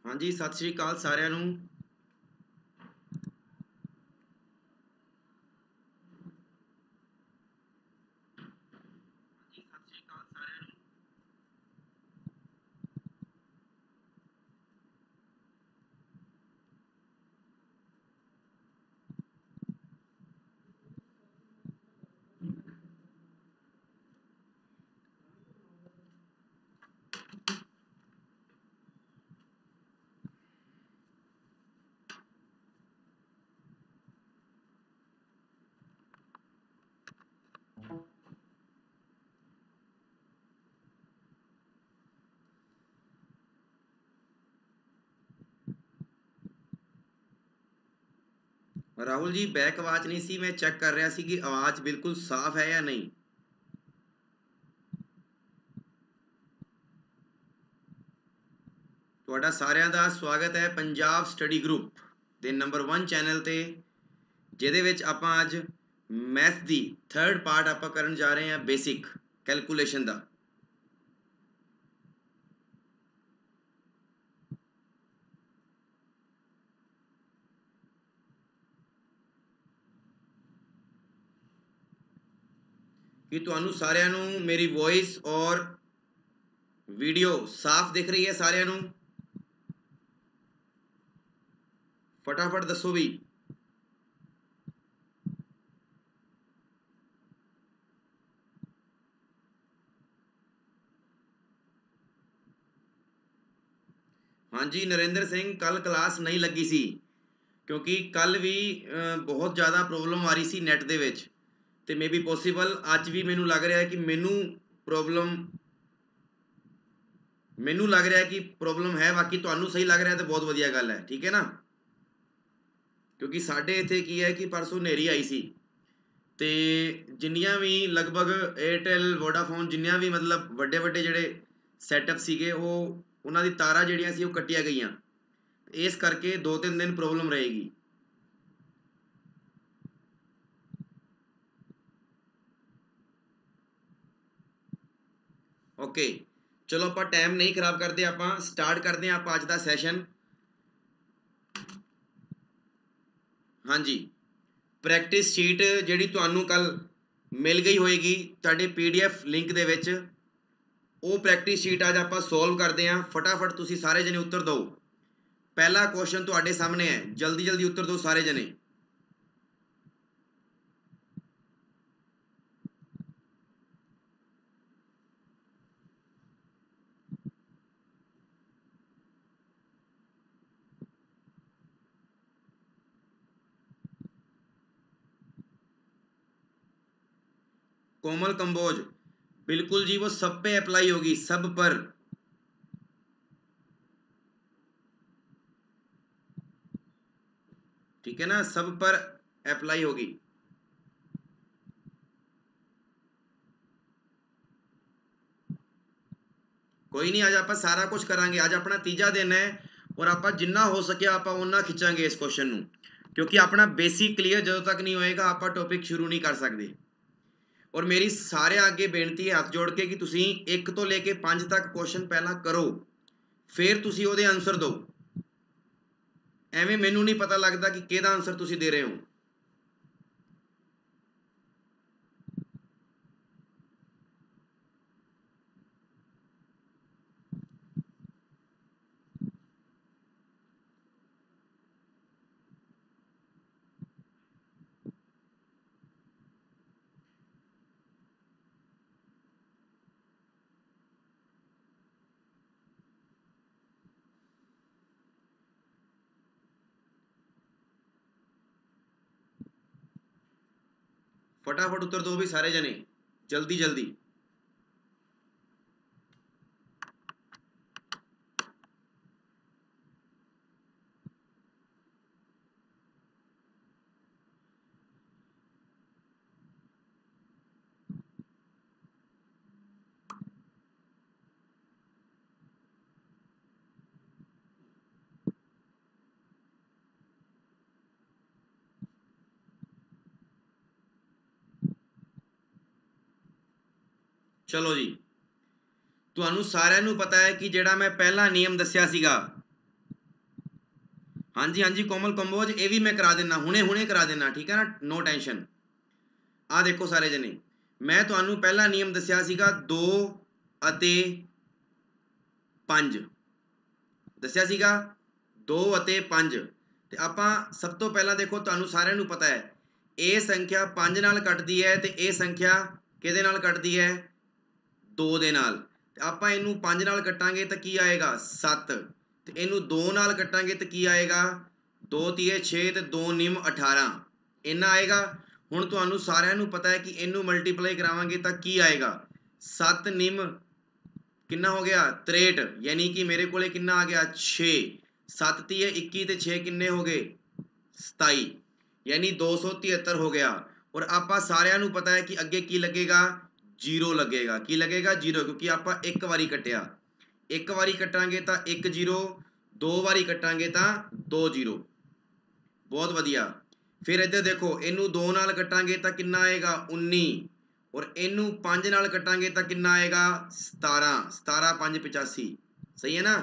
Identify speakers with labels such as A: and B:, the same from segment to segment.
A: हाँ जी, सत श्री अकाल साਰਿਆਂ ਨੂੰ। ਰਾਹੁਲ ਜੀ ਬੈਕ ਆਵਾਜ਼ ਨਹੀਂ ਸੀ, ਮੈਂ ਚੈੱਕ ਕਰ ਰਿਹਾ ਸੀ ਕਿ ਆਵਾਜ਼ ਬਿਲਕੁਲ ਸਾਫ਼ ਹੈ ਜਾਂ ਨਹੀਂ। ਤੁਹਾਡਾ ਸਾਰਿਆਂ ਦਾ ਸਵਾਗਤ ਹੈ ਪੰਜਾਬ ਸਟੱਡੀ ਗਰੁੱਪ ਦੇ ਨੰਬਰ 1 ਚੈਨਲ ਤੇ, ਜਿਹਦੇ ਵਿੱਚ ਆਪਾਂ ਅੱਜ ਮੈਥ ਦੀ ਥਰਡ ਪਾਰਟ ਆਪਾਂ ਕਰਨ ਜਾ ਰਹੇ ਹਾਂ, ਬੇਸਿਕ ਕੈਲਕੂਲੇਸ਼ਨ ਦਾ। कि ਤੁਹਾਨੂੰ ਸਾਰਿਆਂ ਨੂੰ ਮੇਰੀ ਵੌਇਸ ਔਰ ਵੀਡੀਓ ਸਾਫ਼ ਦਿਖ ਰਹੀ ਹੈ? ਸਾਰਿਆਂ ਨੂੰ ਫਟਾਫਟ ਦੱਸੋ ਵੀ। ਹਾਂਜੀ ਨਰਿੰਦਰ ਸਿੰਘ, ਕੱਲ ਕਲਾਸ ਨਹੀਂ ਲੱਗੀ ਸੀ ਕਿਉਂਕਿ ਕੱਲ ਵੀ ਬਹੁਤ ਜ਼ਿਆਦਾ ਪ੍ਰੋਬਲਮ ਆ ਰਹੀ ਸੀ ਨੈਟ ਦੇ ਵਿੱਚ, ਤੇ ਮੇ ਬੀ ਪੋਸੀਬਲ ਅੱਜ ਵੀ ਮੈਨੂੰ ਲੱਗ ਰਿਹਾ ਕਿ ਮੈਨੂੰ ਲੱਗ ਰਿਹਾ ਕਿ ਪ੍ਰੋਬਲਮ ਹੈ। ਬਾਕੀ ਤੁਹਾਨੂੰ ਸਹੀ ਲੱਗ ਰਿਹਾ ਤਾਂ ਬਹੁਤ ਵਧੀਆ ਗੱਲ ਹੈ, ਠੀਕ ਹੈ ਨਾ। ਕਿਉਂਕਿ ਸਾਡੇ ਇੱਥੇ ਕੀ ਹੈ ਕਿ ਪਰਸੋਂ ਹਨੇਰੀ ਆਈ ਸੀ ਤੇ ਜਿੰਨੀਆਂ ਵੀ ਲਗਭਗ ਏਅਰਟੈਲ ਵੋਡਾਫੋਨ ਜਿੰਨੀਆਂ ਵੀ ਮਤਲਬ ਵੱਡੇ ਵੱਡੇ ਜਿਹੜੇ ਸੈਟਅਪ ਸੀਗੇ ਉਹ ਉਹਨਾਂ ਦੀ ਤਾਰਾਂ ਜਿਹੜੀਆਂ ਸੀ ਉਹ ਕੱਟੀਆਂ ਗਈਆਂ। ਇਸ ਕਰਕੇ 2-3 ਦਿਨ ਪ੍ਰੋਬਲਮ ਰਹੇਗੀ। ਓਕੇ ਚਲੋ ਆਪਾਂ ਟਾਈਮ ਨਹੀਂ ਖਰਾਬ ਕਰਦੇ, ਆਪਾਂ ਸਟਾਰਟ ਕਰਦੇ ਹਾਂ ਆਪਾਂ ਅੱਜ ਦਾ ਸੈਸ਼ਨ। ਹਾਂਜੀ ਪ੍ਰੈਕਟਿਸ ਸ਼ੀਟ ਜਿਹੜੀ ਤੁਹਾਨੂੰ ਕੱਲ ਮਿਲ ਗਈ ਹੋਏਗੀ ਤੁਹਾਡੇ PDF ਲਿੰਕ ਦੇ ਵਿੱਚ, ਉਹ ਪ੍ਰੈਕਟਿਸ ਸ਼ੀਟ ਅੱਜ ਆਪਾਂ ਸੋਲਵ ਕਰਦੇ ਹਾਂ। ਫਟਾਫਟ ਤੁਸੀਂ ਸਾਰੇ ਜਣੇ ਉੱਤਰ ਦਿਓ। ਪਹਿਲਾ ਕੁਐਸਚਨ ਤੁਹਾਡੇ ਸਾਹਮਣੇ ਹੈ, ਜਲਦੀ ਜਲਦੀ ਉੱਤਰ ਦਿਓ ਸਾਰੇ ਜਣੇ। कोमल कंबोज, बिल्कुल जी, वो सब पे अप्लाई होगी, सब पर। ठीक है ना, सब पर अप्लाई होगी। कोई नहीं, आज आप सारा कुछ करांगे। आज अपना तीजा दिन है और आप जिन्ना हो सके आप उन्ना खिंचांगे इस क्वेश्चन नू, क्योंकि अपना बेसिक क्लीयर जो तक नहीं होएगा आप टॉपिक शुरू नहीं कर सकते। और मेरी सारे आगे बेनती है हाथ जोड़ के कि तुसी 1 तो लेके 5 तक क्वेश्चन पहला करो, फिर तुसी ओदे आंसर दो। एवें मैनू नहीं पता लगता कि किहदा आंसर तुसी दे रहे हो। फटाफट उत्तर दो भी सारे जने, जल्दी जल्दी। चलो जी, ਤੁਹਾਨੂੰ ਸਾਰਿਆਂ ਨੂੰ ਪਤਾ ਹੈ ਕਿ ਜਿਹੜਾ ਮੈਂ ਪਹਿਲਾ ਨਿਯਮ ਦੱਸਿਆ ਸੀਗਾ हाँ जी हाँ जी कोमल कंबोज, ये भी मैं करा देना, हुणे हुणे करा देना, ठीक है ना, नो टेंशन। आ देखो सारे जने, मैं तुहानू पहला नियम दस्या सीगा 2 ਅਤੇ 5 दस्या सीगा 2 ਅਤੇ 5 ਤੇ ਆਪਾਂ ਸਭ ਤੋਂ ਪਹਿਲਾਂ ਦੇਖੋ ਤੁਹਾਨੂੰ ਸਾਰਿਆਂ ਨੂੰ ਪਤਾ ਹੈ ਇਹ ਸੰਖਿਆ 5 ਨਾਲ ਕੱਟਦੀ ਹੈ ਤੇ ਇਹ ਸੰਖਿਆ ਕਿਹਦੇ ਨਾਲ ਕੱਟਦੀ ਹੈ 2 ਦੇ ਨਾਲ। ਤੇ ਆਪਾਂ ਇਹਨੂੰ 5 ਨਾਲ ਕੱਟਾਂਗੇ ਤਾਂ ਕੀ ਆਏਗਾ 7 ਤੇ ਇਹਨੂੰ 2 ਨਾਲ ਕੱਟਾਂਗੇ ਤਾਂ ਕੀ ਆਏਗਾ 2 ਤੀਏ 6 ਤੇ 2 ਨਿਮ 18 ਇੰਨਾ ਆਏਗਾ। ਹੁਣ ਤੁਹਾਨੂੰ ਸਾਰਿਆਂ ਨੂੰ ਪਤਾ ਹੈ ਕਿ ਇਹਨੂੰ ਮਲਟੀਪਲਾਈ ਕਰਾਵਾਂਗੇ ਤਾਂ ਕੀ ਆਏਗਾ 7 ਨਿਮ किन्ना हो गया 63 यानी कि मेरे को किन्ना आ गया 6 7 तीए 21 ते 6 किन्ने हो गए 27 यानी 273 हो गया। और आपा सारिਆਂ ਨੂੰ पता है कि अगे की लगेगा जीरो लगेगा, की लगेगा जीरो, क्योंकि आपा एक वारी कटिया, एक वारी कटांगे तो 1 जीरो, 2 वारी कटांगे तो 2 जीरो। बहुत वधिया। फिर इधर देखो इनू 2 नाल कटांगे तो किन्ना आएगा 19 और इनू 5 नाल कटांगे तो किन्ना आएगा 17 17 5 85 सही है ना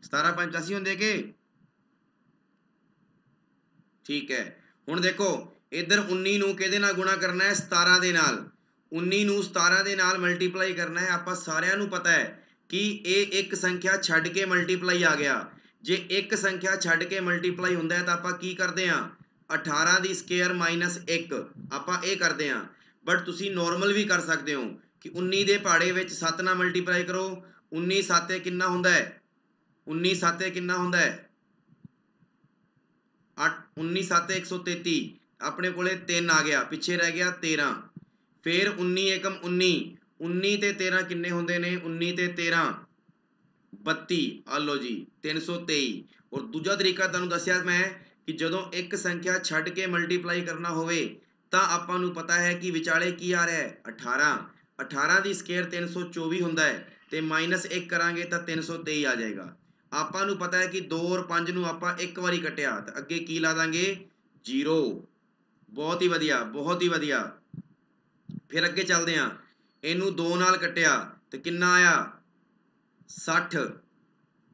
A: 17 5 85 होंगे के ठीक है। हुण देखो इधर 19 नू किहदे नाल गुणा करना है 17 दे नाल 19 नू 17 दे नाल मल्टीप्लाई करना है। आपां सारिਆਂ ਨੂੰ पता है कि ये एक संख्या छड्ड के मल्टीप्लाई आ गया। जे एक संख्या छड्ड के मल्टीप्लाई हुंदा है तो आपां की करदे हां 18 दी स्केयर माइनस 1 आपां ये करदे हां। बट तुसी नॉर्मल भी कर सकते हो कि 19 दे पहाड़े विच 7 नाल मल्टीप्लाई करो 19 7 किन्ना हुंदा है 19 7 किन्ना हुंदा है 8 19 7 133 अपने कोले 3 आ गया पिछे रह गया 13 फिर 19 एकम 19 19 ते 13 किन्ने हुंदे ने 19 ते 13 32 आ लो जी 323। और दूजा तरीका तुहानू दस्या मैं कि जदों एक संख्या छड्ड के मल्टीप्लाई करना होवे ਤਾਂ ਆਪਾਂ ਨੂੰ ਪਤਾ ਹੈ ਕਿ ਵਿਚਾਲੇ ਕੀ ਆ ਰਿਹਾ ਹੈ 18 18 ਦੀ ਸਕੁਅਰ 324 ਹੁੰਦਾ ਹੈ ਤੇ ਮਾਈਨਸ 1 ਕਰਾਂਗੇ ਤਾਂ 323 ਆ ਜਾਏਗਾ। ਆਪਾਂ ਨੂੰ ਪਤਾ ਹੈ ਕਿ 2 ਔਰ 5 ਨੂੰ ਆਪਾਂ ਇੱਕ ਵਾਰੀ ਕੱਟਿਆ ਤਾਂ ਅੱਗੇ ਕੀ ਲਾ ਦਾਂਗੇ 0। ਬਹੁਤ ਹੀ ਵਧੀਆ ਬਹੁਤ ਹੀ ਵਧੀਆ। ਫਿਰ ਅੱਗੇ ਚੱਲਦੇ ਹਾਂ ਇਹਨੂੰ 2 ਨਾਲ ਕੱਟਿਆ ਤੇ ਕਿੰਨਾ ਆਇਆ 60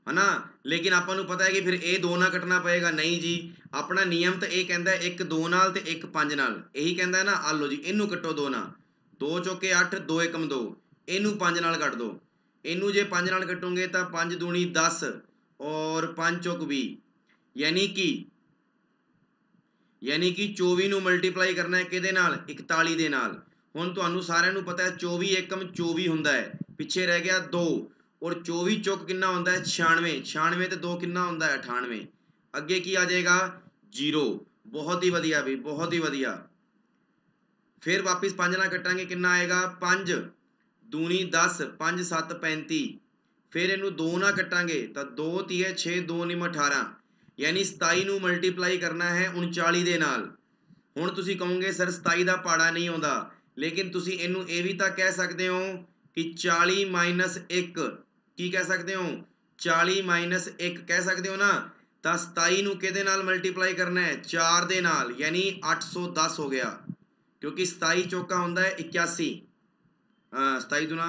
A: है ना। लेकिन आपां नू पता है कि फिर ये 2 ना कटना पएगा नहीं जी अपना नियम तो ये कहता है 1 2 नाल ते 1 5 नाल यही कहता है ना। आ लो जी इनू कटो 2 ना 2 चौके 8 2 एकम 2 इनू 5 नाल कट दो इनू जे 5 नाल कटोगे तो 5 दूनी 10 और 5 चौक 20 यानी कि 24 नू मल्टीप्लाई करना है किहदे नाल 41 दे नाल। हुण तुहानू सारिਆਂ नू पता है 24 एकम 24 हुंदा है पिछे रह गया 2 और 24 चौक किन्ना होंदा है 96 96 ते 2 किन्ना होंदा है 98 अगे की आ जाएगा 0। बहुत ही वधिया भी बहुत ही वधिया। फिर वापस 5 ना कटांगे किन्ना आएगा 5 दूनी 10 5 7 35 फिर इनू 2 ना कटांगे तो 2 तीए 6 2 निम 18 यानी 27 नू मल्टीप्लाई करना है 39 दे नाल। हुण तुसी कहोगे सर 27 दा पहाड़ा नहीं आउंदा लेकिन तुसी इनू ये भी तां कह सकदे हो कि 40 माइनस 1 की कह सकते हो 40 माइनस 1 कह सकते हो ना। तो 27 नू किहदे नाल मल्टीप्लाई करना है 4 दे नाल यानी 810 हो गया क्योंकि 27 चौका हुंदा है 81 27 दूना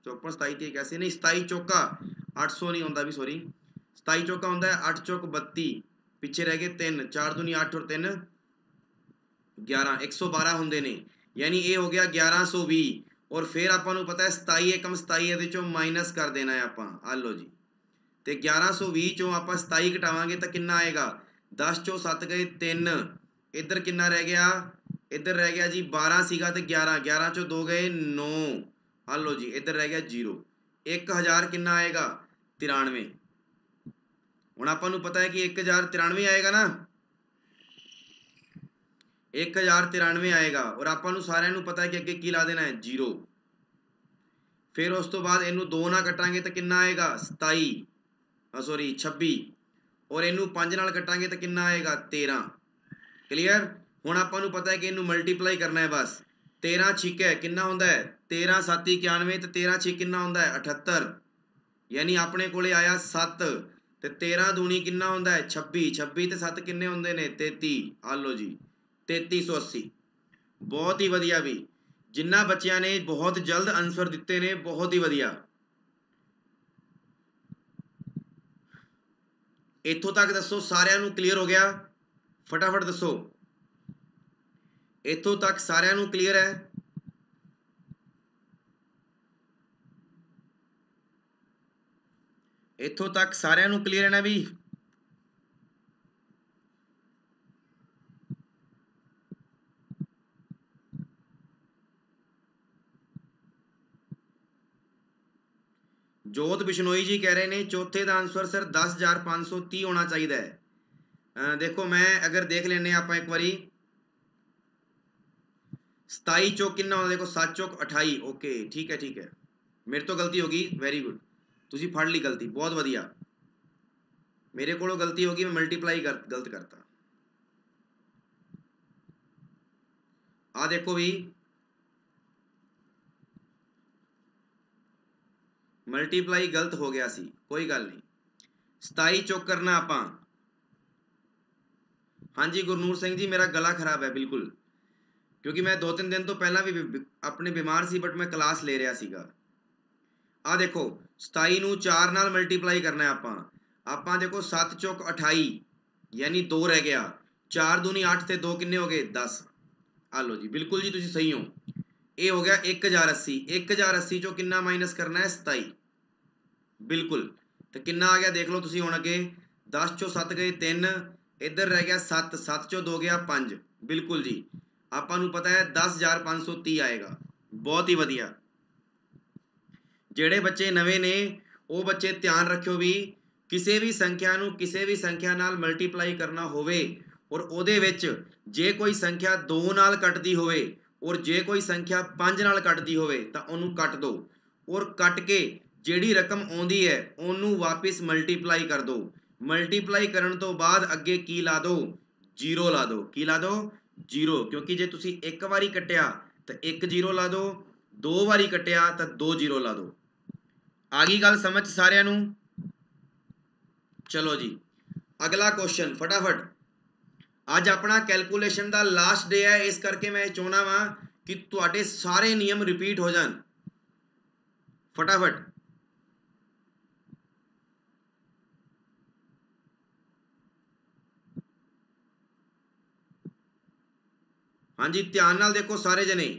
A: 54 27 ते 81 नहीं 27 चौका 800 नहीं हुंदा भी सॉरी 27 चौका हुंदा है 8 चौक 32 पिछे रह गए 3 4 दूनी 8 और 3 11 112 हुंदे ने यानी ये हो गया 1120। और फिर आपां नू पता है 27 एकम 27 ਇਹਦੇ ਚੋਂ ਮਾਈਨਸ ਕਰ ਦੇਣਾ ਹੈ ਆਪਾਂ ਆ ਲਓ ਜੀ ਤੇ 1120 ਚੋਂ ਆਪਾਂ 27 ਘਟਾਵਾਂਗੇ ਤਾਂ ਕਿੰਨਾ ਆਏਗਾ 10 ਚੋਂ 7 ਗਏ 3 ਇੱਧਰ ਕਿੰਨਾ ਰਹਿ ਗਿਆ ਇੱਧਰ ਰਹਿ ਗਿਆ ਜੀ 12 ਸੀਗਾ ਤੇ 11 11 ਚੋਂ 2 ਗਏ 9 ਆ ਲਓ ਜੀ ਇੱਧਰ ਰਹਿ ਗਿਆ 0 1000 ਕਿੰਨਾ ਆਏਗਾ 93। ਹੁਣ ਆਪਾਂ ਨੂੰ ਪਤਾ ਹੈ ਕਿ 1093 ਆਏਗਾ ਨਾ 1093 आएगा। और आपां नू सारिਆਂ ਨੂੰ पता है कि अगे की ला देना है 0। फिर उस तो बाद इनू 2 ना कटांगे तो किन्ना आएगा 27 सॉरी 26 और इनू 5 नाल कटांगे तो किन्ना आएगा 13। क्लियर। हुण आपां नू पता है कि इनू मल्टीप्लाई करना है बस 13 6 है किन्ना हुंदा है 13 7 91 ते 13 6 किन्ना हुंदा है 78 यानी अपने कोले आया 7 ते 13 दूनी किन्ना हुंदा है 26 26 ते 7 किन्ने हुंदे ने 33 आ लो जी 3380। बहुत ही वधिया भी जिन्ना बच्चों ने बहुत जल्द आंसर दिते ने बहुत ही वधिया। इत्थों तक दसो सारिਆਂ ਨੂੰ क्लियर हो गया? फटाफट दसो, इत्थों तक सारिਆਂ ਨੂੰ क्लियर है? इत्थों तक सारिਆਂ ਨੂੰ क्लियर है ना भी? जोत बिश्नोई जी कह रहे हैं चौथे का आंसर सर 10,530 होना चाहिए है। देखो मैं अगर देख लेने आप एक बारी 27 चौक कितना होना, देखो 7 चौक 28। ओके ठीक है मेरे तो गलती होगी, वेरी गुड, तुसी फड़ ली गलती, बहुत वधिया। मेरे को गलती होगी, मैं मल्टीप्लाई गलत करता। आ देखो भी मल्टीप्लाई गलत हो गया सी, कोई गल नहीं, 27 चौक करना आप। हाँ जी गुरनूर सिंह जी, मेरा गला खराब है बिल्कुल, क्योंकि मैं 2-3 दिन तो पहला भी अपने बीमार सी, बट मैं क्लास ले रहा सीगा। आ देखो 27 ਨੂੰ 4 ਨਾਲ मल्टीप्लाई करना है ਆਪਾਂ देखो 7 चौक 28 यानी 2 रह गया, 4 दूनी 8 ਤੇ 2 किन्ने हो गए 10। आ लो जी बिल्कुल जी तुसी सही हो, ये हो गया 1080। 1080 चो किन्ना माइनस करना है 27, बिल्कुल। तो किन्ना आ गया देख लो तुसी हुण अगे, 10 चो 7 गए 3, इधर रह गया 7, 7 चो 2 गया 5, बिल्कुल जी। आपां नूं पता है 10,530 आएगा, बहुत ही वधिया। ਜਿਹੜੇ ਬੱਚੇ ਨਵੇਂ ਨੇ ਉਹ ਬੱਚੇ ਧਿਆਨ ਰੱਖਿਓ ਵੀ, ਕਿਸੇ ਵੀ ਸੰਖਿਆ ਨੂੰ ਕਿਸੇ ਵੀ ਸੰਖਿਆ ਨਾਲ ਮਲਟੀਪਲਾਈ ਕਰਨਾ ਹੋਵੇ ਔਰ ਉਹਦੇ ਵਿੱਚ ਜੇ ਕੋਈ ਸੰਖਿਆ 2 ਨਾਲ ਕੱਟਦੀ ਹੋਵੇ ਔਰ ਜੇ ਕੋਈ ਸੰਖਿਆ 5 ਨਾਲ ਕੱਟਦੀ ਹੋਵੇ ਤਾਂ ਉਹਨੂੰ ਕੱਟ ਦਿਓ, ਔਰ ਕੱਟ ਕੇ ਜਿਹੜੀ ਰਕਮ ਆਉਂਦੀ ਹੈ ਉਹਨੂੰ ਵਾਪਸ ਮਲਟੀਪਲਾਈ ਕਰ ਦਿਓ। ਮਲਟੀਪਲਾਈ ਕਰਨ ਤੋਂ ਬਾਅਦ ਅੱਗੇ ਕੀ ਲਾ ਦਿਓ, ਜ਼ੀਰੋ ਲਾ ਦਿਓ। ਕੀ ਲਾ ਦਿਓ, ਜ਼ੀਰੋ, ਕਿਉਂਕਿ ਜੇ ਤੁਸੀਂ ਇੱਕ ਵਾਰੀ ਕੱਟਿਆ ਤਾਂ 1 ਜ਼ੀਰੋ ਲਾ ਦਿਓ, 2 ਵਾਰੀ ਕੱਟਿਆ ਤਾਂ 2 ਜ਼ੀਰੋ ਲਾ ਦਿਓ। आ गई गल समझ सारिਆਂ ਨੂੰ? चलो जी अगला क्वेश्चन फटाफट। ਅੱਜ ਆਪਣਾ कैलकुलेशन ਦਾ लास्ट डे है, इस करके मैं चाहना वा कि ਤੁਹਾਡੇ सारे नियम रिपीट हो जान। फटाफट हाँ जी ध्यान नाल देखो सारे जने,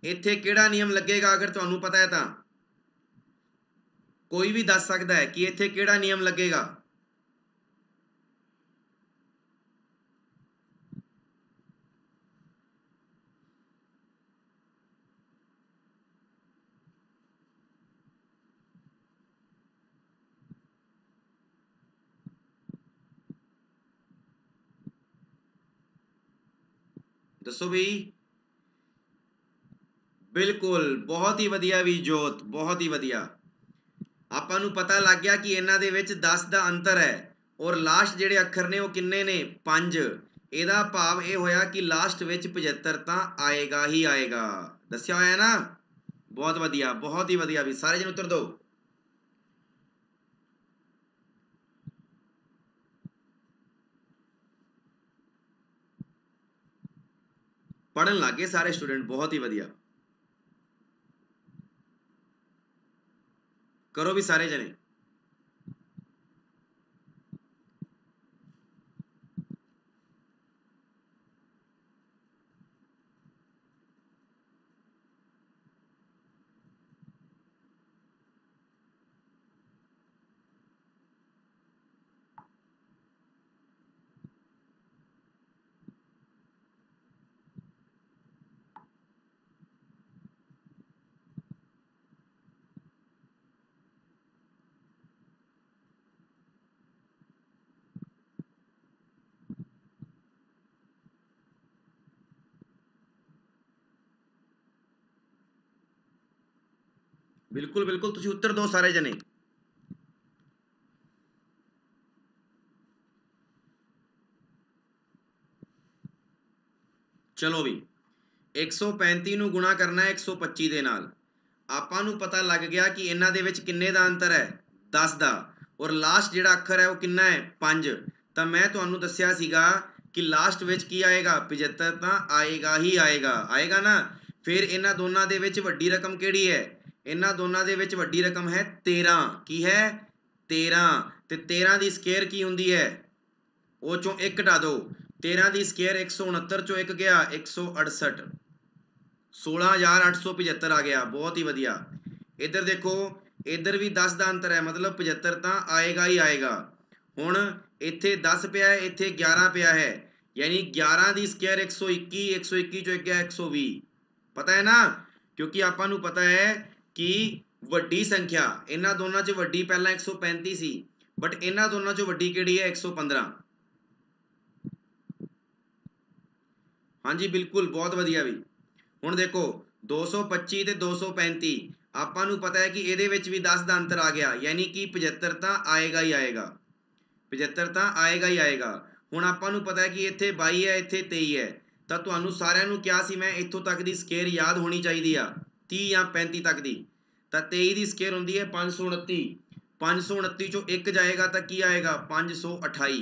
A: इत्थे किहड़ा नियम लगेगा अगर तुहानू पता है तो कोई भी दस सकता है कि इत्थे किहड़ा नियम लगेगा। दसो भी, बिल्कुल बहुत ही वधिया भी जोत, बहुत ही वधिया। ਆਪਾਂ ਨੂੰ पता लग गया कि इन्हां दे विच 10 ਦਾ अंतर है और लास्ट ਜਿਹੜੇ ਅੱਖਰ ਨੇ ਉਹ ਕਿੰਨੇ ਨੇ 5। ਇਹਦਾ ਭਾਵ ਇਹ ਹੋਇਆ कि लास्ट ਵਿੱਚ 75 ਤਾਂ ਆਏਗਾ ਹੀ ਆਏਗਾ। ਦੱਸਿਆ ਹੋਇਆ ਨਾ, बहुत वधिया, बहुत ही वधिया भी। सारे जन उत्तर दो। पढ़न लग गए सारे स्टूडेंट, बहुत ही वधिया। करो भी सारे जने। बिल्कुल बिल्कुल तुसी उत्तर दो सारे जने। चलो भी 135 ਨੂੰ ਗੁਣਾ ਕਰਨਾ ਹੈ 125 ਦੇ ਨਾਲ। ਆਪਾਂ ਨੂੰ ਪਤਾ ਲੱਗ ਗਿਆ ਕਿ ਇਹਨਾਂ ਦੇ ਵਿੱਚ ਕਿੰਨੇ ਦਾ ਅੰਤਰ ਹੈ 10 ਦਾ, ਔਰ ਲਾਸਟ ਜਿਹੜਾ ਅੱਖਰ ਹੈ ਉਹ ਕਿੰਨਾ ਹੈ 5। ਤਾਂ ਮੈਂ ਤੁਹਾਨੂੰ ਦੱਸਿਆ ਸੀਗਾ ਕਿ ਲਾਸਟ ਵਿੱਚ ਕੀ ਆਏਗਾ 75 ਤਾਂ ਆਏਗਾ ਹੀ ਆਏਗਾ, ਆਏਗਾ ਨਾ। ਫਿਰ ਇਹਨਾਂ ਦੋਨਾਂ ਦੇ ਵਿੱਚ ਵੱਡੀ ਰਕਮ ਕਿਹੜੀ ਹੈ, ਇਹਨਾਂ ਦੋਨਾਂ ਦੇ ਵਿੱਚ ਵੱਡੀ ਰਕਮ ਹੈ 13। ਕੀ ਹੈ 13। ਤੇ 13 ਦੀ ਸਕੁਅਰ ਕੀ ਹੁੰਦੀ ਹੈ, ਉਹ ਚੋਂ 1 ਘਟਾ ਦਿਓ। 13 ਦੀ ਸਕੁਅਰ 169 ਚੋਂ 1 ਗਿਆ 168, 16,875 ਆ ਗਿਆ। ਬਹੁਤ ਹੀ ਵਧੀਆ। ਇੱਧਰ ਦੇਖੋ, ਇੱਧਰ ਵੀ 10 ਦਾ ਅੰਤਰ ਹੈ, ਮਤਲਬ 75 ਤਾਂ ਆਏਗਾ ਹੀ ਆਏਗਾ। ਹੁਣ ਇੱਥੇ 10 ਪਿਆ ਹੈ, ਇੱਥੇ 11 ਪਿਆ ਹੈ, ਯਾਨੀ 11 ਦੀ ਸਕੁਅਰ 121, 121 ਚੋਂ 1 ਗਿਆ 120। ਪਤਾ ਹੈ ਨਾ, ਕਿਉਂਕਿ ਆਪਾਂ ਨੂੰ ਪਤਾ ਹੈ ਕਿ ਵੱਡੀ ਸੰਖਿਆ ਇਹਨਾਂ ਦੋਨਾਂ 'ਚ ਵੱਡੀ ਪਹਿਲਾਂ 135 ਸੀ, ਬਟ ਇਹਨਾਂ ਦੋਨਾਂ 'ਚ ਵੱਡੀ ਕਿਹੜੀ ਹੈ, 115। ਹਾਂਜੀ ਬਿਲਕੁਲ, ਬਹੁਤ ਵਧੀਆ ਵੀ। ਹੁਣ ਦੇਖੋ 225 ਤੇ 235, ਆਪਾਂ ਨੂੰ ਪਤਾ ਹੈ ਕਿ ਇਹਦੇ ਵਿੱਚ ਵੀ 10 ਦਾ ਅੰਤਰ ਆ ਗਿਆ, ਯਾਨੀ ਕਿ 75 ਤਾਂ ਆਏਗਾ ਹੀ ਆਏਗਾ, 75 ਤਾਂ ਆਏਗਾ ਹੀ ਆਏਗਾ। ਹੁਣ ਆਪਾਂ ਨੂੰ ਪਤਾ ਹੈ ਕਿ ਇੱਥੇ 22 ਹੈ, ਇੱਥੇ 23 ਹੈ, ਤਾਂ ਤੁਹਾਨੂੰ ਸਾਰਿਆਂ ਨੂੰ ਕਿਹਾ ਸੀ ਮੈਂ ਇੱਥੋਂ ਤੱਕ ਦੀ ਸਕੁਅਰ ਯਾਦ ਹੋਣੀ ਚਾਹੀਦੀ ਆ, 30 ਜਾਂ 35 ਤੱਕ ਦੀ। ਤਾਂ 23 ਦੀ ਸਕੁਅਰ ਹੁੰਦੀ ਹੈ 529, 529 ਚੋਂ 1 ਜਾਏਗਾ ਤਾਂ ਕੀ ਆਏਗਾ, 528,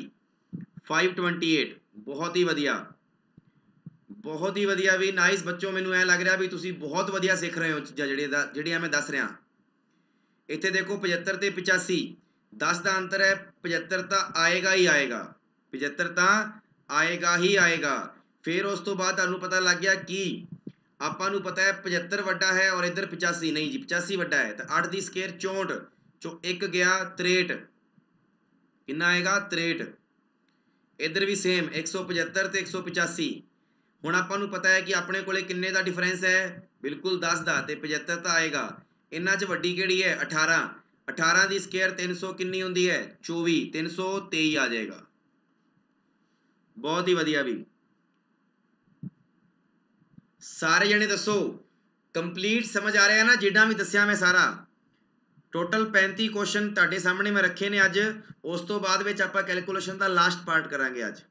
A: 528। ਬਹੁਤ ਹੀ ਵਧੀਆ, ਬਹੁਤ ਹੀ ਵਧੀਆ ਵੀ। ਨਾਈਸ ਬੱਚੋ, ਮੈਨੂੰ ਐ ਲੱਗ ਰਿਹਾ ਵੀ ਤੁਸੀਂ ਬਹੁਤ ਵਧੀਆ ਸਿੱਖ ਰਹੇ ਹੋ ਚੀਜ਼ਾਂ ਜਿਹੜੀਆਂ ਮੈਂ ਦੱਸ ਰਿਹਾ। ਇੱਥੇ ਦੇਖੋ 75 ਤੇ 85, 10 ਦਾ ਅੰਤਰ ਹੈ, 75 ਤਾਂ ਆਏਗਾ ਹੀ ਆਏਗਾ, 75 ਤਾਂ ਆਏਗਾ ਹੀ ਆਏਗਾ। ਫਿਰ ਉਸ ਤੋਂ ਬਾਅਦ ਤੁਹਾਨੂੰ ਪਤਾ ਲੱਗ ਗਿਆ ਕਿ ਆਪਾਂ ਨੂੰ ਪਤਾ ਹੈ 75 ਵੱਡਾ ਹੈ ਔਰ ਇੱਧਰ 85 ਨਹੀਂ ਜੀ, 85 ਵੱਡਾ ਹੈ। ਤਾਂ 8 ਦੀ ਸਕੁਅਰ 64 ਚੋਂ 1 ਗਿਆ 63, ਕਿੰਨਾ ਆਏਗਾ 63। ਇੱਧਰ ਵੀ ਸੇਮ 175 ਤੇ 185। ਹੁਣ ਆਪਾਂ ਨੂੰ ਪਤਾ ਹੈ ਕਿ ਆਪਣੇ ਕੋਲੇ ਕਿੰਨੇ ਦਾ ਡਿਫਰੈਂਸ ਹੈ, ਬਿਲਕੁਲ 10 ਦਾ, ਤੇ 75 ਤਾਂ ਆਏਗਾ। ਇਹਨਾਂ 'ਚ ਵੱਡੀ ਕਿਹੜੀ ਹੈ, 18। 18 ਦੀ ਸਕੁਅਰ 300 ਕਿੰਨੀ ਹੁੰਦੀ ਹੈ, 24, 323 ਆ ਜਾਏਗਾ। ਬਹੁਤ ਹੀ ਵਧੀਆ ਵੀ। ਸਾਰੇ ਜਣੇ ਦੱਸੋ ਕੰਪਲੀਟ ਸਮਝ ਆ ਰਿਹਾ ਨਾ, ਜਿੱਦਾਂ ਵੀ ਦੱਸਿਆ ਮੈਂ ਸਾਰਾ। ਟੋਟਲ 35 ਕੁਐਸਚਨ ਤੁਹਾਡੇ ਸਾਹਮਣੇ ਮੈਂ ਰੱਖੇ ਨੇ ਅੱਜ। ਉਸ ਤੋਂ ਬਾਅਦ ਵਿੱਚ ਆਪਾਂ ਕੈਲਕੂਲੇਸ਼ਨ ਦਾ ਲਾਸਟ ਪਾਰਟ ਕਰਾਂਗੇ ਅੱਜ।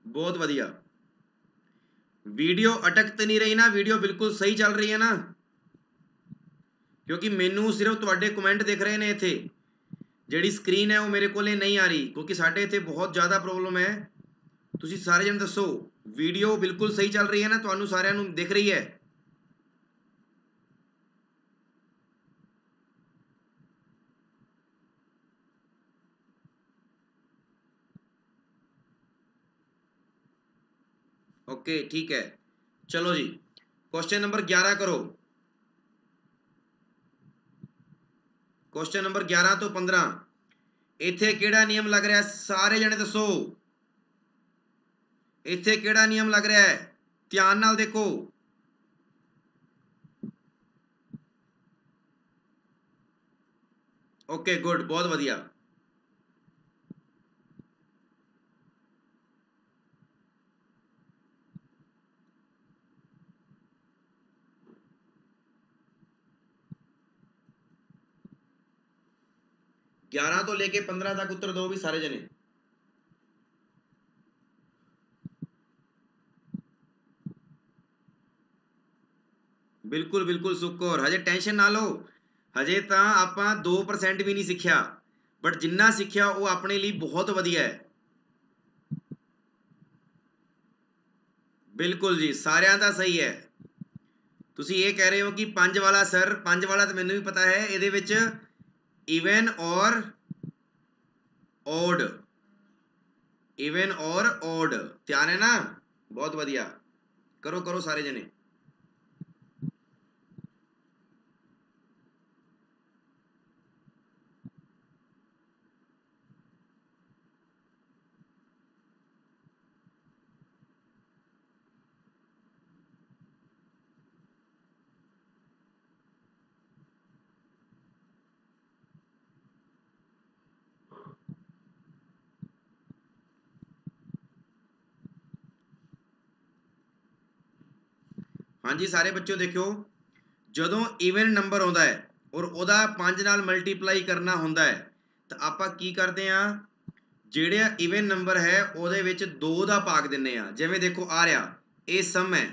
A: बहुत बढ़िया। वीडियो अटक तो नहीं रही ना, वीडियो बिल्कुल सही चल रही है ना, क्योंकि मैनू सिर्फ तुहाडे कमेंट दिख रहे हैं इत्थे, जिहड़ी स्क्रीन है वो मेरे कोले नहीं आ रही, क्योंकि साडे इत्थे बहुत ज़्यादा प्रॉब्लम है। तुसीं सारे जन दसो वीडियो बिल्कुल सही चल रही है ना, तुहानू सारिआं नू दिख रही है? ओके ठीक है, चलो जी क्वेश्चन नंबर 11 करो। क्वेश्चन नंबर 11 तो 15 इत्थे किहड़ा नियम लग रहा है, सारे जने दसो इत्थे किहड़ा नियम लग रहा है, ध्यान नाल देखो। ओके गुड, बहुत बढ़िया। ग्यारह तो लेके 15 तक उत्तर दो भी सारे जने। बिल्कुल बिल्कुल सुखौर, हजे टेंशन ना लो, हजे तो आपां 2% भी नहीं सीखिया, बट जिन्ना सीखिया वो अपने लिए बहुत वधिया है। बिल्कुल जी, सारिਆਂ ਦਾ सही है। ਤੁਸੀਂ ਇਹ ਕਹਿ ਰਹੇ ਹੋ कि 5 वाला सर, 5 वाला तो मैनू भी पता है, ਇਹਦੇ ਵਿੱਚ इवन और odd, इवन और odd ध्यान है ना, बहुत वधिया। करो करो सारे जने। हाँ जी सारे बच्चों देखो, ਜਦੋਂ ਈਵਨ ਨੰਬਰ ਆਉਂਦਾ ਹੈ ਔਰ ਉਹਦਾ 5 ਨਾਲ ਮਲਟੀਪਲਾਈ ਕਰਨਾ ਹੁੰਦਾ ਹੈ ਤਾਂ ਆਪਾਂ ਕੀ ਕਰਦੇ ਆ, ਜਿਹੜਾ ਈਵਨ ਨੰਬਰ ਹੈ ਉਹਦੇ ਵਿੱਚ 2 ਦਾ ਭਾਗ ਦਿੰਨੇ ਆ। ਜਿਵੇਂ ਦੇਖੋ ਆ ਰਿਹਾ, ਇਹ ਸਮ ਹੈ,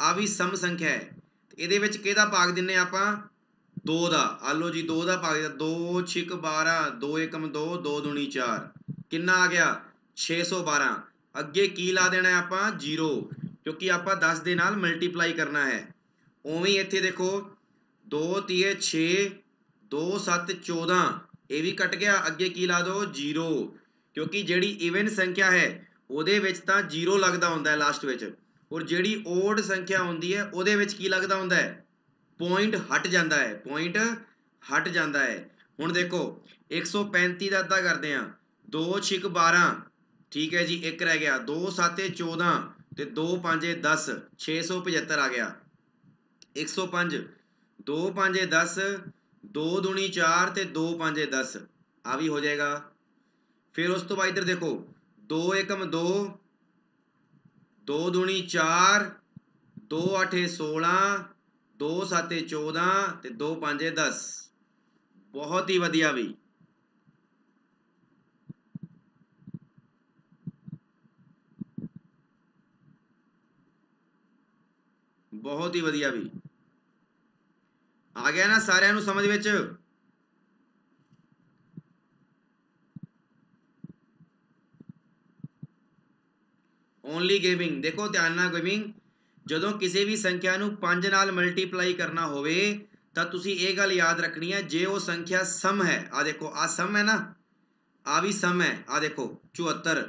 A: ਆ ਵੀ ਸਮ ਸੰਖਿਆ ਹੈ, ਤੇ ਇਹਦੇ ਵਿੱਚ ਕਿਹਦਾ ਭਾਗ ਦਿੰਨੇ ਆਪਾਂ, 2 ਦਾ ਆ ਲਓ ਜੀ 2 ਦਾ ਭਾਗ 2 6 12 2 1 2 2 दूनी 4 ਕਿੰਨਾ ਆ ਗਿਆ 612 ਅੱਗੇ ਕੀ ਲਾ ਦੇਣਾ ਹੈ ਆਪਾਂ 0 ਕਿਉਂਕਿ ਆਪਾਂ 10 ਦੇ ਨਾਲ ਮਲਟੀਪਲਾਈ ਕਰਨਾ ਹੈ ਉਵੇਂ ਹੀ ਇੱਥੇ ਦੇਖੋ 2 3 6 2 7 14 ਇਹ ਵੀ ਕੱਟ ਗਿਆ ਅੱਗੇ ਕੀ ਲਾ ਦੋ 0 ਕਿਉਂਕਿ ਜਿਹੜੀ ਇਵਨ ਸੰਖਿਆ ਹੈ ਉਹਦੇ ਵਿੱਚ ਤਾਂ 0 ਲੱਗਦਾ ਹੁੰਦਾ ਹੈ ਲਾਸਟ ਵਿੱਚ ਔਰ ਜਿਹੜੀ ਓਡ ਸੰਖਿਆ ਹੁੰਦੀ ਹੈ ਉਹਦੇ ਵਿੱਚ ਕੀ ਲੱਗਦਾ ਹੁੰਦਾ ਹੈ ਪੁਆਇੰਟ ਹਟ ਜਾਂਦਾ ਹੈ ਪੁਆਇੰਟ ਹਟ ਜਾਂਦਾ ਹੈ ਹੁਣ ਦੇਖੋ 135 ਦਾ ਅੱਧਾ ਕਰਦੇ ਆ 2 6 12 ਠੀਕ ਹੈ ਜੀ ਇੱਕ ਰਹਿ ਗਿਆ 2 7 14 ਤੇ 2 5 10 675 ਆ ਗਿਆ 105 2 5 10 2 दूनी 4 ਤੇ 2 5 10 ਆ ਵੀ ਹੋ ਜਾਏਗਾ ਫਿਰ ਉਸ ਤੋਂ ਬਾਅਦ ਇੱਧਰ ਦੇਖੋ 2 1 2 2 दूनी 4 2 8 16 2 7 14 ਤੇ 2 5 10 ਬਹੁਤ ਹੀ ਵਧੀਆ ਵੀ ਬਹੁਤ ਹੀ ਵਧੀਆ ਵੀ ਆ ਗਿਆ ਨਾ ਸਾਰਿਆਂ ਨੂੰ ਸਮਝ ਵਿੱਚ ਓਨਲੀ ਗਿਵਿੰਗ ਦੇਖੋ ਧਿਆਨ ਨਾਲ ਗਿਵਿੰਗ ਜਦੋਂ ਕਿਸੇ ਵੀ ਸੰਖਿਆ ਨੂੰ 5 ਨਾਲ ਮਲਟੀਪਲਾਈ ਕਰਨਾ ਹੋਵੇ ਤਾਂ ਤੁਸੀਂ ਇਹ ਗੱਲ ਯਾਦ ਰੱਖਣੀ ਹੈ ਜੇ ਉਹ ਸੰਖਿਆ ਸਮ ਹੈ ਆ ਦੇਖੋ ਆ ਸਮ ਹੈ ਨਾ ਆ ਵੀ ਸਮ ਹੈ ਆ ਦੇਖੋ 74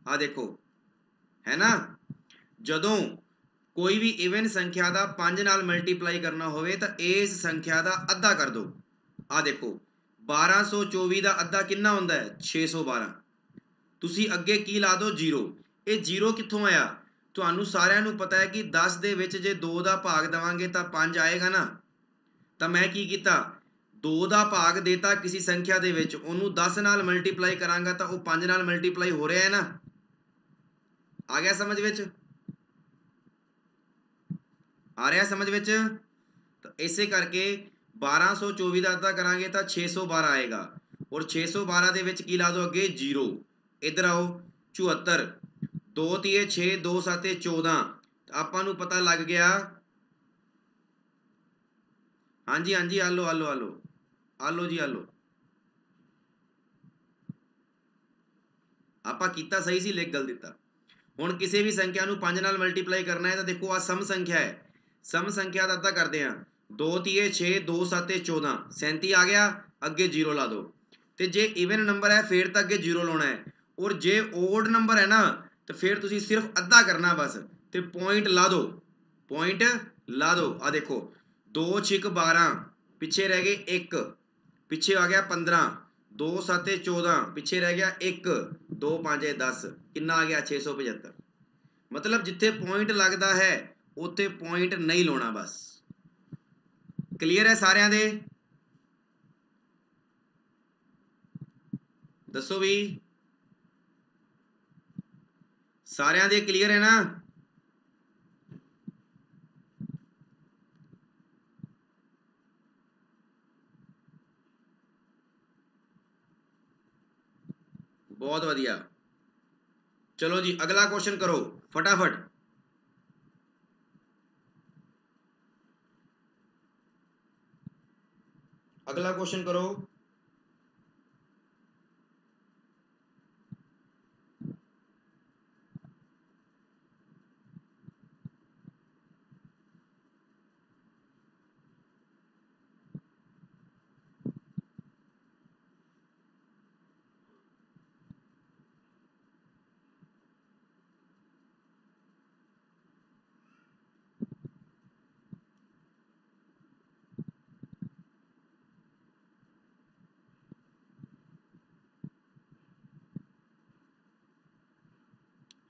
A: ਆ ਦੇਖੋ ਹੈ ਨਾ ਜਦੋਂ ਕੋਈ ਵੀ ਇਵਨ ਸੰਖਿਆ ਦਾ 5 ਨਾਲ ਮਲਟੀਪਲਾਈ ਕਰਨਾ ਹੋਵੇ ਤਾਂ ਇਸ ਸੰਖਿਆ ਦਾ ਅੱਧਾ ਕਰ ਦਿਓ ਆ ਦੇਖੋ 1224 ਦਾ ਅੱਧਾ ਕਿੰਨਾ ਹੁੰਦਾ ਹੈ 612 ਤੁਸੀਂ ਅੱਗੇ ਕੀ ਲਾ ਦਿਓ 0 ਇਹ 0 ਕਿੱਥੋਂ ਆਇਆ ਤੁਹਾਨੂੰ ਸਾਰਿਆਂ ਨੂੰ ਪਤਾ ਹੈ ਕਿ 10 ਦੇ ਵਿੱਚ ਜੇ 2 ਦਾ ਭਾਗ ਦੇਵਾਂਗੇ ਤਾਂ 5 ਆਏਗਾ ਨਾ ਤਾਂ ਮੈਂ ਕੀ ਕੀਤਾ 2 ਦਾ ਭਾਗ ਦੇਤਾ ਕਿਸੇ ਸੰਖਿਆ ਦੇ ਵਿੱਚ ਉਹਨੂੰ 10 ਨਾਲ ਮਲਟੀਪਲਾਈ ਕਰਾਂਗਾ ਤਾਂ ਉਹ 5 ਨਾਲ ਮਲਟੀਪਲਾਈ ਹੋ ਰਿਹਾ ਹੈ ਨਾ ਆ ਗਿਆ ਸਮਝ ਵਿੱਚ ਆ ਰਿਹਾ ਸਮਝ ਵਿੱਚ ਤਾਂ ਇਸੇ ਕਰਕੇ 1224 ਦਾ ਅੱਧਾ ਕਰਾਂਗੇ ਤਾਂ 612 ਆਏਗਾ ਔਰ 612 ਦੇ ਵਿੱਚ ਕੀ ਲਾ ਦੋ ਅੱਗੇ 0 ਇਧਰ ਆਓ 74 2 3 6 2 7 14 ਆਪਾਂ ਨੂੰ ਪਤਾ ਲੱਗ ਗਿਆ ਹਾਂਜੀ ਹਾਂਜੀ ਆਲੋ ਆਲੋ ਆਲੋ ਆਲੋ ਜੀ ਆਲੋ ਆਪਾਂ ਕੀਤਾ ਸਹੀ ਸੀ ਲਿਖ ਗਲ ਦਿੱਤਾ ਹੁਣ ਕਿਸੇ ਵੀ ਸੰਖਿਆ ਨੂੰ 5 ਨਾਲ ਮਲਟੀਪਲਾਈ ਕਰਨਾ ਹੈ ਤਾਂ ਦੇਖੋ ਆ ਸਮ ਸੰਖਿਆ ਹੈ ਸਮ ਸੰਖਿਆ ਦਾ ਅੱਧਾ ਕਰਦੇ ਆ 2 3 6 2 7 14 37 ਆ ਗਿਆ ਅੱਗੇ 0 ਲਾ ਦੋ ਤੇ ਜੇ ਇਵਨ ਨੰਬਰ ਹੈ ਫਿਰ ਤਾਂ ਅੱਗੇ 0 ਲਾਉਣਾ ਹੈ ਔਰ ਜੇ ਓਡ ਨੰਬਰ ਹੈ ਨਾ ਤਾਂ ਫਿਰ ਤੁਸੀਂ ਸਿਰਫ ਅੱਧਾ ਕਰਨਾ ਬਸ ਤੇ ਪੁਆਇੰਟ ਲਾ ਦੋ ਪੁਆਇੰਟ ਲਾ ਦੋ ਆ ਦੇਖੋ 2 6 12 ਪਿੱਛੇ ਰਹਿ ਗਏ 1 ਪਿੱਛੇ ਆ ਗਿਆ 15 2 7 14 ਪਿੱਛੇ ਰਹਿ ਗਿਆ 1 2 5 10 ਕਿੰਨਾ ਆ ਗਿਆ 675 ਮਤਲਬ ਜਿੱਥੇ ਪੁਆਇੰਟ ਲੱਗਦਾ ਹੈ ਉੱਥੇ ਪੁਆਇੰਟ ਨਹੀਂ ਲਾਉਣਾ ਬਸ ਕਲੀਅਰ ਹੈ ਸਾਰਿਆਂ ਦੇ ਦੱਸੋ ਵੀ ਸਾਰਿਆਂ ਦੇ ਕਲੀਅਰ ਹੈ ਨਾ बहुत बढ़िया चलो जी अगला क्वेश्चन करो फटाफट अगला क्वेश्चन करो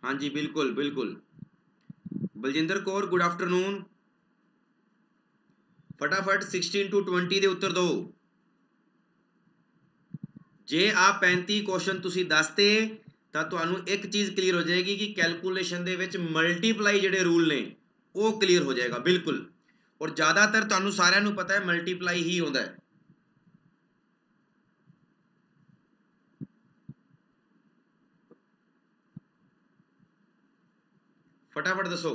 A: हाँ जी बिल्कुल बिल्कुल बलजिंदर कौर गुड आफ्टरनून फटाफट 16 to 20 ਦੇ ਉੱਤਰ ਦਿਓ ਜੇ ਆ 35 ਕੁਐਸਚਨ ਤੁਸੀਂ ਦੱਸਤੇ ਤਾਂ ਤੁਹਾਨੂੰ ਇੱਕ ਚੀਜ਼ ਕਲੀਅਰ ਹੋ ਜਾਏਗੀ ਕਿ ਕੈਲਕੂਲੇਸ਼ਨ ਦੇ ਵਿੱਚ ਮਲਟੀਪਲਾਈ ਜਿਹੜੇ ਰੂਲ ਨੇ ਉਹ ਕਲੀਅਰ ਹੋ ਜਾਏਗਾ ਬਿਲਕੁਲ ਔਰ ਜ਼ਿਆਦਾਤਰ ਤੁਹਾਨੂੰ ਸਾਰਿਆਂ ਨੂੰ ਪਤਾ ਹੈ ਮਲਟੀਪਲਾਈ ਹੀ ਹੁੰਦਾ ਹੈ फटाफट दसो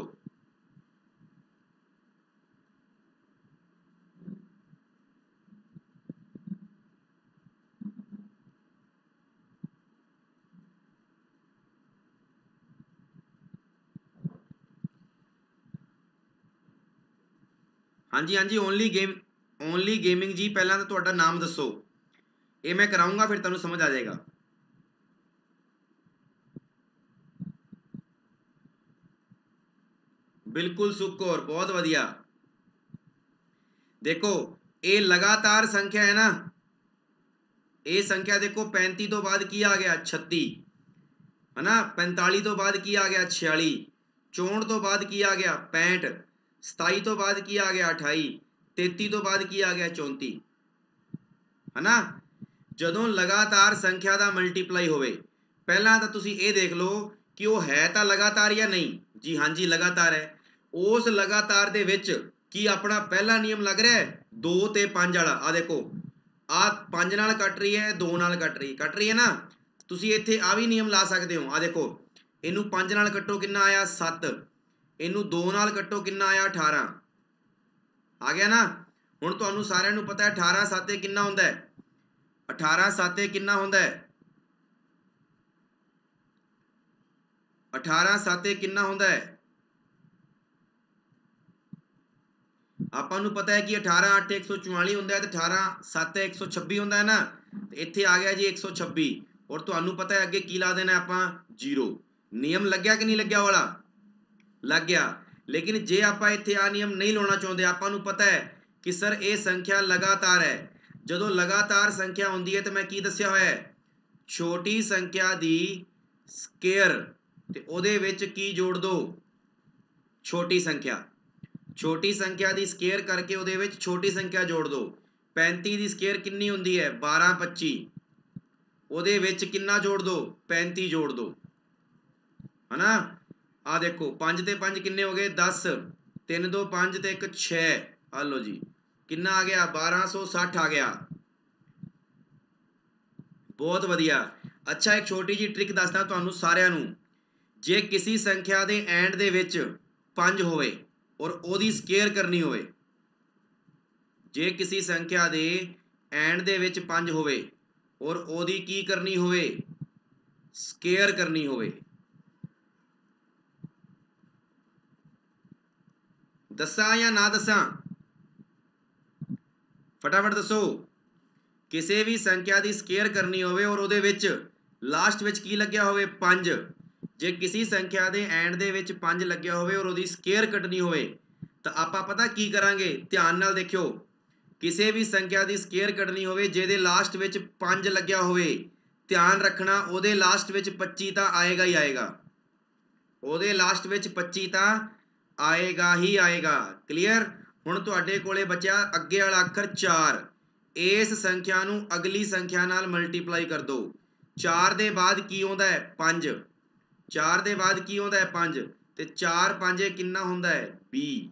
A: हाँ जी, हाँ जी, ओनली गेमिंग जी। पहला तो तुहाडा नाम दसो, ये मैं कराऊंगा फिर तुहानू समझ आ जाएगा। बिल्कुल सुखौर, बहुत वधिया। देखो ये लगातार संख्या है ना, ये संख्या देखो 35 तो बाद की आ गया 36 है ना, 45 तो बाद की आ गया 46, 64 तो बाद की आ गया 65, 27 तो बाद की आ गया 28, 33 तो बाद की आ गया 34 है ना। ਜਦੋਂ लगातार संख्या का मल्टीप्लाई होवे, पहला तो तुसी ये देख लो कि वो है तो लगातार या नहीं। जी हाँ जी, लगातार है। उस लगातार दे विच की अपना पहला नियम लग रहा है 2 ते 5 वाला। आ देखो आ 5 नाल कट रही है, 2 नाल कट रही है ना। तुसी इत्थे आ भी नियम ला सकते हो। आ देखो इनू 5 नाल कट्टो कितना आया 7, इनू 2 नाल कट्टो कितना आया 18। आ गया ना। हुण तुहानू सारिਆਂ नू पता है 18 7 कितना हुंदा है, 18 7 कितना होंदा है, 18 7 कितना होंदा है। ਆਪਾਂ ਨੂੰ पता है कि 18 8 144 ਹੁੰਦਾ है, तो 18 7 126 ਹੁੰਦਾ है ना। ਤੇ ਇੱਥੇ ਆ ਗਿਆ जी 126, और ਤੁਹਾਨੂੰ पता है ਅੱਗੇ ਕੀ ਲਾ ਦੇਣਾ ਆਪਾਂ 0। ਨਿਯਮ ਲੱਗਿਆ ਕਿ ਨਹੀਂ ਲੱਗਿਆ ਵਾਲਾ, ਲੱਗ ਗਿਆ। लेकिन जे ਆਪਾਂ ਇੱਥੇ ਆ ਨਿਯਮ नहीं ਲਾਉਣਾ ਚਾਹੁੰਦੇ, ਆਪਾਂ ਨੂੰ पता है कि सर ਇਹ संख्या लगातार है। ਜਦੋਂ लगातार संख्या ਹੁੰਦੀ है तो मैं ਕੀ ਦੱਸਿਆ ਹੋਇਆ है, छोटी संख्या ਦੀ स्केयर ਤੇ ਉਹਦੇ ਵਿੱਚ ਕੀ ਜੋੜ ਦੋ, छोटी संख्या। छोटी संख्या की स्केयर करके ਉਹਦੇ ਵਿੱਚ छोटी संख्या जोड़ दो। 35 की स्केयर कितनी ਹੁੰਦੀ है 12 25, ਉਹਦੇ ਵਿੱਚ कितना जोड़ दो 35 जोड़ दो है ना। आ देखो 5 ते 5 किन्ने हो गए 10, 3 2 5 ते 1 6। आ लो जी कितना आ गया 1260 आ गया। बहुत वधिया। अच्छा एक छोटी जी ट्रिक दसदा तुहानू सारिਆਂ ਨੂੰ, जे किसी संख्या के एंड ਦੇ ਵਿੱਚ 5 ਹੋਵੇ और ਉਹਦੀ स्केयर करनी ਹੋਵੇ, जे किसी संख्या के एंड ਦੇ ਵਿੱਚ 5 ਹੋਵੇ और ਉਹਦੀ ਕੀ करनी ਹੋਵੇ, स्केयर करनी होवे, दसा या ना दसा, फटाफट दसो। किसी भी संख्या की स्केयर करनी होवे और ਉਹਦੇ ਵਿੱਚ लास्ट ਵਿੱਚ ਕੀ ਲੱਗਿਆ ਹੋਵੇ 5, जे किसी संख्या के एंड ਦੇ ਵਿੱਚ 5 ਲੱਗਿਆ ਹੋਵੇ और ਉਹਦੀ स्केयर ਕੱਢਣੀ ਹੋਵੇ ਤਾਂ ਆਪਾਂ पता की करांगे, ध्यान नाल देखियो। किसी भी संख्या की स्केयर ਕੱਢਣੀ ਹੋਵੇ ਜਿਹਦੇ लास्ट ਵਿੱਚ 5 ਲੱਗਿਆ ਹੋਵੇ, ध्यान रखना ਉਹਦੇ लास्ट ਵਿੱਚ 25 ਤਾਂ ਆਏਗਾ ਹੀ ਆਏਗਾ, ਉਹਦੇ लास्ट ਵਿੱਚ 25 ਤਾਂ आएगा ही आएगा। क्लीयर। हुण तुहाडे कोले बचा अगे वाला अखर 4, इस संख्या नू अगली संख्या नाल मल्टीप्लाई कर दो। 4 दे बाद की आउंदा है 5, 4 दे बाद की आउंदा है 5 ते 4 5 कितना हुंदा है 20,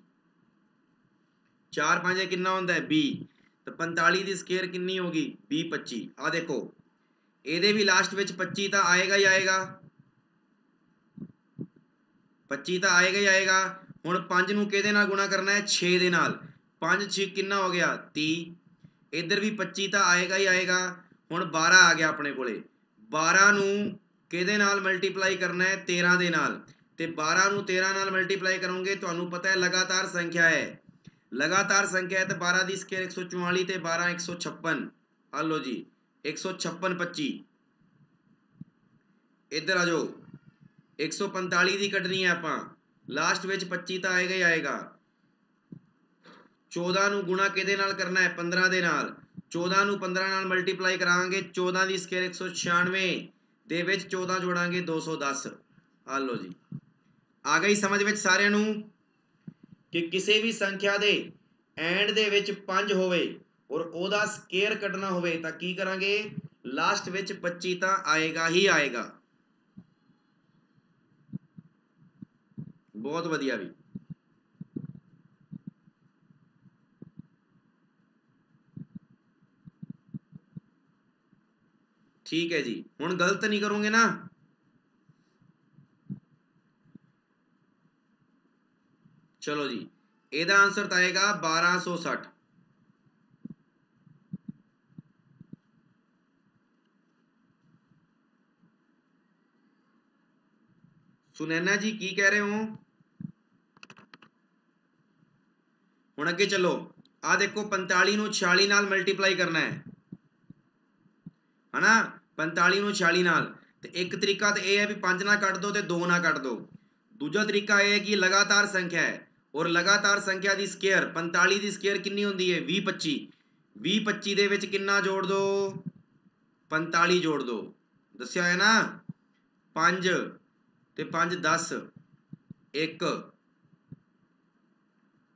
A: 4 5 कितना हुंदा है 20, तो 45 की स्केयर कितनी होगी 20 25। आ देखो ਇਹਦੇ भी लास्ट ਵਿੱਚ 25 ਤਾਂ आएगा ही आएगा, 25 ਤਾਂ आएगा ही आएगा। ਹੁਣ 5 ਨੂੰ ਕਿਹਦੇ ਨਾਲ ਗੁਣਾ ਕਰਨਾ ਹੈ 6 ਦੇ ਨਾਲ, 5 6 ਕਿੰਨਾ ਹੋ ਗਿਆ 30, इधर भी 25 ਤਾਂ आएगा ही आएगा। ਹੁਣ 12 आ गया अपने ਕੋਲੇ, 12 ਨੂੰ ਕਿਹਦੇ ਨਾਲ ਮਲਟੀਪਲਾਈ ਕਰਨਾ ਹੈ 13 ਦੇ ਨਾਲ, ਤੇ 12 ਨੂੰ 13 ਨਾਲ ਮਲਟੀਪਲਾਈ ਕਰੋਗੇ ਤੁਹਾਨੂੰ ਪਤਾ है लगातार संख्या है, लगातार संख्या है तो 12 ਦੀ स्केयर 144 ਤੇ 12 156। आ लो जी 156 25, इधर आ जाओ 145 ਦੀ ਕੱਢਣੀ ਹੈ ਆਪਾਂ, लास्ट ਵਿੱਚ 25 ਤਾਂ ਆਏਗਾ ਹੀ ਆਏਗਾ। 14 ਨੂੰ ਗੁਣਾ ਕਿਹਦੇ ਨਾਲ ਕਰਨਾ ਹੈ 15 ਦੇ ਨਾਲ, 14 ਨੂੰ 15 ਨਾਲ ਮਲਟੀਪਲਾਈ ਕਰਾਂਗੇ, 14 ਦੀ ਸਕੇਅਰ 196 ਦੇ ਵਿੱਚ 14 ਜੋੜਾਂਗੇ 210। ਆ ਲਓ ਜੀ ਆ ਗਈ ਸਮਝ ਵਿੱਚ ਸਾਰਿਆਂ ਨੂੰ ਕਿ ਕਿਸੇ ਵੀ ਸੰਖਿਆ ਦੇ ਐਂਡ ਦੇ ਵਿੱਚ 5 ਹੋਵੇ ਔਰ ਉਹਦਾ ਸਕੇਅਰ ਕੱਢਣਾ ਹੋਵੇ ਤਾਂ ਕੀ ਕਰਾਂਗੇ, ਲਾਸਟ ਵਿੱਚ 25 ਤਾਂ ਆਏਗਾ ਹੀ ਆਏਗਾ। बहुत वधिया भी। ठीक है जी, हुण गलत नहीं करोगे ना। चलो जी ਇਹਦਾ आंसर तो आएगा 1260। सुनैना जी की कह रहे हो। हुण अगे चलो, आ देखो 45 नूं 46 नाल मल्टीप्लाई करना है ना, 45 नूं 46 नाल। ते एक तरीका तो यह है भी 5 ना कट दो तो 2 ना कट दो। दूजा तरीका यह है कि लगातार संख्या है और लगातार संख्या की स्केयर 45 की स्केयर कितनी होती है 20 25, 20 25 दे विच कितना जोड़ दो 45 जोड़ दो, दस्या है ना। 5 ते 5 10 1।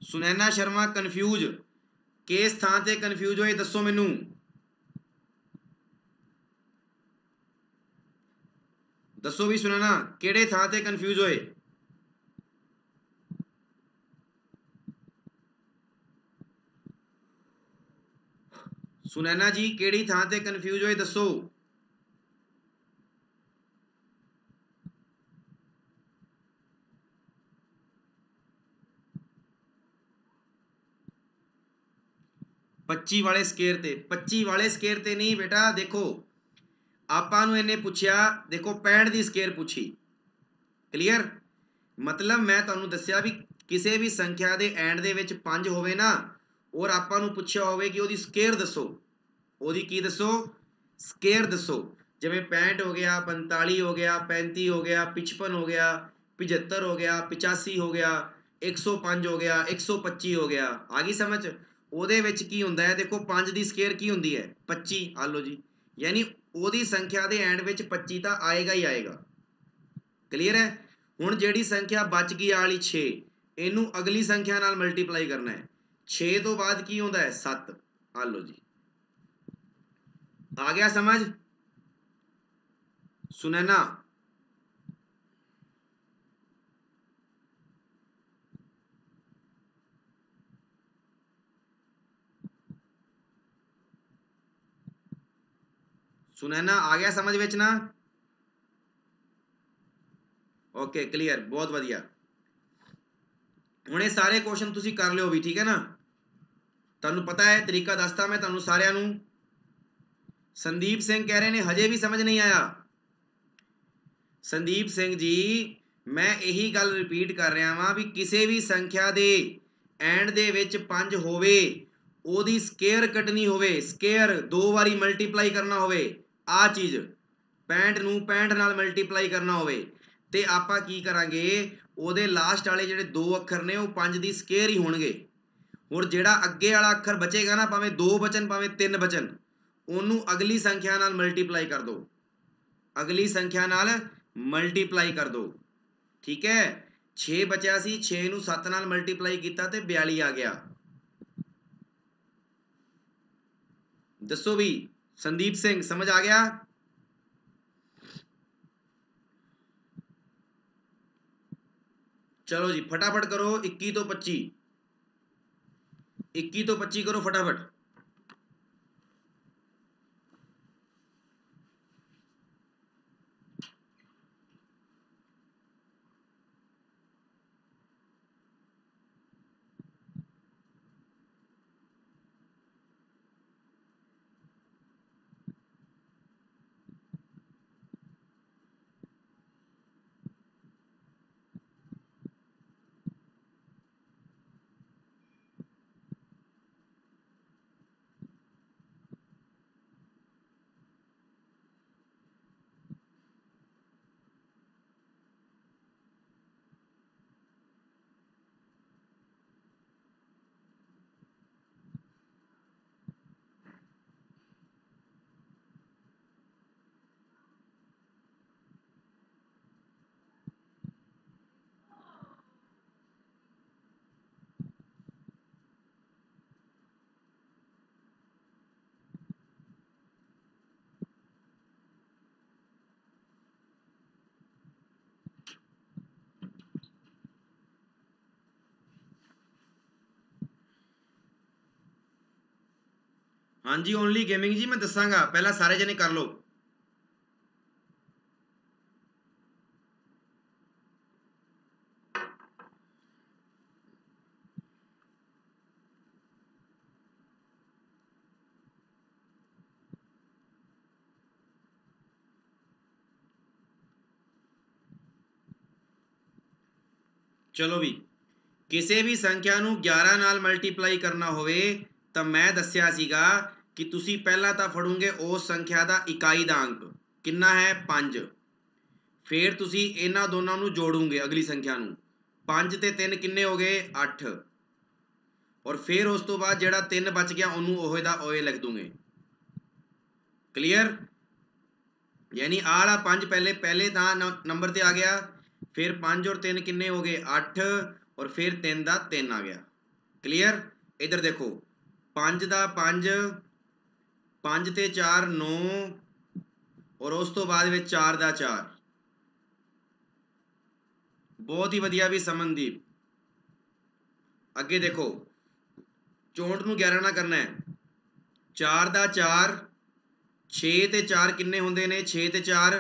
A: सुनैना शर्मा कन्फ्यूज किस थां ते कन्फ्यूज होए दसो मैनू। दसो भी सुनैना किहड़े थां ते कन्फ्यूज होए। सुनैना जी किहड़ी थां ते कन्फ्यूज होए दसो। पच्ची वाले स्केयर ते, 25 वाले स्केयर ते नहीं बेटा। देखो आपां नूं इन्हें पुछया, देखो 65 की स्केयर पूछी, क्लीयर। मतलब मैं तुहानूं दस्सिया भी किसी भी संख्या के एंड दे विच 5 होवे ना और आपां नूं पुछया होवे कि ओहदी स्केयर दसो, ओहदी की दसो स्केयर दसो। जिवें 65 हो गया, 45 हो गया, 35 हो गया, 55 हो गया, 75 हो गया, 85 हो गया, 105 हो गया, 125 हो गया। आ गई समझ। ਉਹਦੇ ਵਿੱਚ ਕੀ ਹੁੰਦਾ ਹੈ देखो 5 ਦੀ ਸਕੁਅਰ ਕੀ ਹੁੰਦੀ ਹੈ 25। ਆ ਲਓ ਜੀ, ਯਾਨੀ ਉਹਦੀ ਸੰਖਿਆ ਦੇ ਐਂਡ ਵਿੱਚ 25 ਤਾਂ ਆਏਗਾ ਹੀ ਆਏਗਾ। ਕਲੀਅਰ ਹੈ। ਹੁਣ ਜਿਹੜੀ ਸੰਖਿਆ ਬਚ ਗਈ ਆ ਵਾਲੀ 6, ਇਹਨੂੰ ਅਗਲੀ ਸੰਖਿਆ ਨਾਲ ਮਲਟੀਪਲਾਈ ਕਰਨਾ ਹੈ। 6 ਤੋਂ ਬਾਅਦ ਕੀ ਹੁੰਦਾ ਹੈ 7। ਆ ਲਓ ਜੀ, ਆ ਗਿਆ ਸਮਝ। ਸੁਨੈਨਾ सुनैना आ गया समझ विच ना। ओके क्लीयर, बहुत वधिया। हुण ये सारे क्वेश्चन तुसीं कर लिओ भी, ठीक है ना। तुहानूं पता है तरीका दसता मैं तुहानूं सारिआं नूं। संदीप सिंह कह रहे ने हजे भी समझ नहीं आया। संदीप सिंह जी मैं यही गल रिपीट कर रहा वां भी किसी भी संख्या दे एंड दे विच 5 होवे, ओहदी स्केयर कटनी होवे, स्केयर 2 वारी मल्टीप्लाई करना होवे, आ चीज़ 65 नूं 65 नाल मल्टीप्लाई करना होवे ते आपां की करांगे, ओहदे लास्ट वाले जिहड़े 2 अखर ने वो 5 दी स्केयर ही होणगे। और जिहड़ा अगे वाला अखर बचेगा ना, भावें 2 बचन भावें 3 बचन, ओनू अगली संख्या नाल मल्टीप्लाई कर दो, अगली संख्या नाल मल्टीप्लाई कर दो, ठीक है। 6 बचा सी, 6 नूं 7 नाल मल्टीप्लाई किया तो 42 आ गया। दसो भी संदीप सिंह समझ आ गया। चलो जी फटाफट करो 21 तो 25, 21 तो 25 करो फटाफट। हाँ जी ओनली गेमिंग जी मैं दसांगा, पहला सारे जने कर लो। चलो भी ਕਿਸੇ ਵੀ ਸੰਖਿਆ ਨੂੰ 11 ਨਾਲ ਮਲਟੀਪਲਾਈ ਕਰਨਾ ਹੋਵੇ ਤਾਂ ਮੈਂ ਦੱਸਿਆ ਸੀਗਾ ਕਿ ਤੁਸੀਂ ਪਹਿਲਾਂ ਤਾਂ ਫੜੋਗੇ ਉਸ ਸੰਖਿਆ ਦਾ ਇਕਾਈ ਦਾ ਅੰਕ ਕਿੰਨਾ ਹੈ 5, ਫਿਰ ਤੁਸੀਂ ਇਹਨਾਂ ਦੋਨਾਂ ਨੂੰ ਜੋੜੋਗੇ ਅਗਲੀ ਸੰਖਿਆ ਨੂੰ, 5 ਤੇ 3 ਕਿੰਨੇ ਹੋ ਗਏ 8, ਔਰ ਫਿਰ ਉਸ ਤੋਂ ਬਾਅਦ ਜਿਹੜਾ 3 ਬਚ ਗਿਆ ਉਹਨੂੰ ਉਹੇ ਦਾ ਉਹੇ ਲਿਖ ਦੂੰਗੇ। ਕਲੀਅਰ? यानी आ वाला 5 पहले था नंबर ते आ गया, फिर 5 और 3 किन्ने हो गए 8, और फिर 3 दा 3 आ गया। क्लियर? इधर देखो 5 दा 5, 5 ते 4 9, और उस तो बाद में 4 दा 4। बहुत ही वधिया भी समनदीप। अगे देखो 64 नूं 11 ना करना है, 4 दा 4, 6 ते 4 किन्ने होंदे ने 6 ते 4,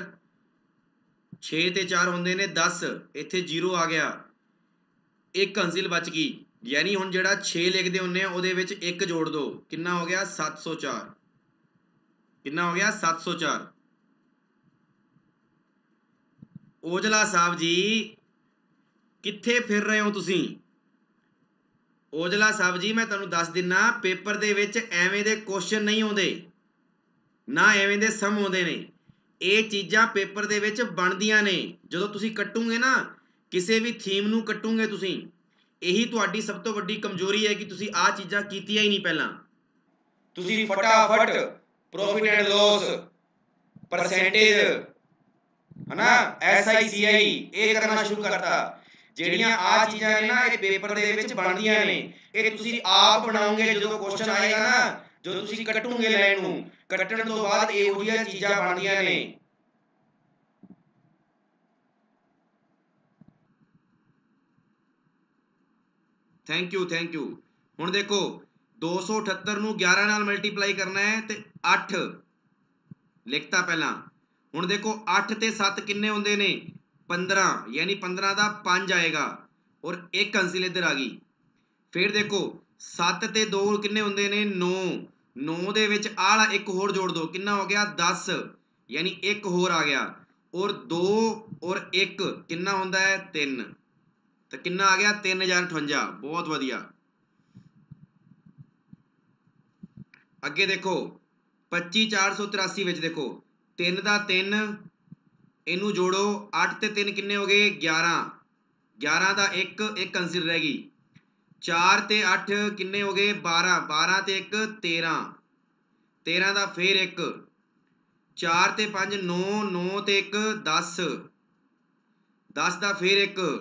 A: 6 ते 4 होंदे ने 10, इत्थे 0 आ गया, एक हंसिल बच गई, यानी हुण जिहड़ा 6 लिखदे हुंदे आ उहदे विच 1 जोड़ दो, किन्ना हो गया 704, किन्ना हो गया 704। ओजला साहब जी कित्थे फिर रहे हो तुसीं? ओजला साहब जी मैं तुहानूं दस दिना पेपर दे विच एवें दे क्वेश्चन नहीं आउंदे ना एवें दे सम आउंदे ने, ਇਹ ਚੀਜ਼ਾਂ ਪੇਪਰ ਦੇ ਵਿੱਚ ਬਣਦੀਆਂ ਨੇ। ਜਦੋਂ ਤੁਸੀਂ ਕੱਟੋਗੇ ਨਾ ਕਿਸੇ ਵੀ ਥੀਮ ਨੂੰ ਕੱਟੋਗੇ ਤੁਸੀਂ, ਇਹੀ ਤੁਹਾਡੀ ਸਭ ਤੋਂ ਵੱਡੀ ਕਮਜ਼ੋਰੀ ਹੈ ਕਿ ਤੁਸੀਂ ਆਹ ਚੀਜ਼ਾਂ ਕੀਤੀਆਂ ਹੀ ਨਹੀਂ ਪਹਿਲਾਂ। ਤੁਸੀਂ ਫਟਾਫਟ ਪ੍ਰੋਫਿਟ ਐਂਡ ਲਾਸ, ਪਰਸੈਂਟੇਜ, ਹਨਾ, SICI ਇਹ ਕਰਨਾ ਸ਼ੁਰੂ ਕਰਤਾ। ਜਿਹੜੀਆਂ ਆਹ ਚੀਜ਼ਾਂ ਨੇ ਨਾ ਇਹ ਪੇਪਰ ਦੇ ਵਿੱਚ ਬਣਦੀਆਂ ਨੇ, ਇਹ ਤੁਸੀਂ ਆਪ ਬਣਾਓਗੇ। ਜਦੋਂ ਕੁਐਸਚਨ ਆਏਗਾ ਨਾ, ਜਦੋਂ ਤੁਸੀਂ ਕੱਟੋਗੇ ਲਾਈਨ ਨੂੰ, ਕੱਟਣ ਤੋਂ ਬਾਅਦ ਇਹੋ ਜਿਹੀਆਂ ਚੀਜ਼ਾਂ ਬਣਦੀਆਂ ਨੇ। Thank you. ਹੁਣ ਦੇਖੋ 278 ਨੂੰ 11 ਨਾਲ ਮਲਟੀਪਲਾਈ ਕਰਨਾ ਹੈ ਤੇ 8 ਲਿਖਤਾ ਪਹਿਲਾਂ। ਹੁਣ ਦੇਖੋ 8 ਤੇ 7 ਕਿੰਨੇ ਹੁੰਦੇ ਨੇ 15, यानी 15 ਦਾ 5 ਆਏਗਾ, ਔਰ ਇੱਕ ਹੰਸਿਲ ਇੱਧਰ ਆ ਗਈ। ਫਿਰ ਦੇਖੋ 7 ਤੇ 2 ਕਿੰਨੇ ਹੁੰਦੇ ਨੇ 9, 9 ਦੇ ਵਿੱਚ ਆਹ ਵਾਲਾ ਇੱਕ ਹੋਰ ਜੋੜ ਦੋ, ਕਿੰਨਾ ਹੋ ਗਿਆ 10, यानी ਇੱਕ ਹੋਰ ਆ ਗਿਆ, ਔਰ 2 ਔਰ 1 ਕਿੰਨਾ ਹੁੰਦਾ ਹੈ 3, ਤਾਂ ਕਿੰਨਾ ਆ ਗਿਆ 3058। ਬਹੁਤ ਵਧੀਆ। ਅੱਗੇ ਦੇਖੋ 25483 ਵਿੱਚ ਦੇਖੋ 3 ਦਾ 3, ਇਹਨੂੰ ਜੋੜੋ, 8 ਤੇ 3 ਕਿੰਨੇ ਹੋ ਗਏ 11, 11 ਦਾ 1, ਇੱਕ ਹੰਸਿਲ ਰਹਿ ਗਈ, 4 ਤੇ 8 ਕਿੰਨੇ ਹੋ ਗਏ 12, 12 ਤੇ 1 13, 13 ਦਾ ਫਿਰ 1, 4 ਤੇ 5 9, 9 ਤੇ 1 10, 10 ਦਾ ਫਿਰ 1,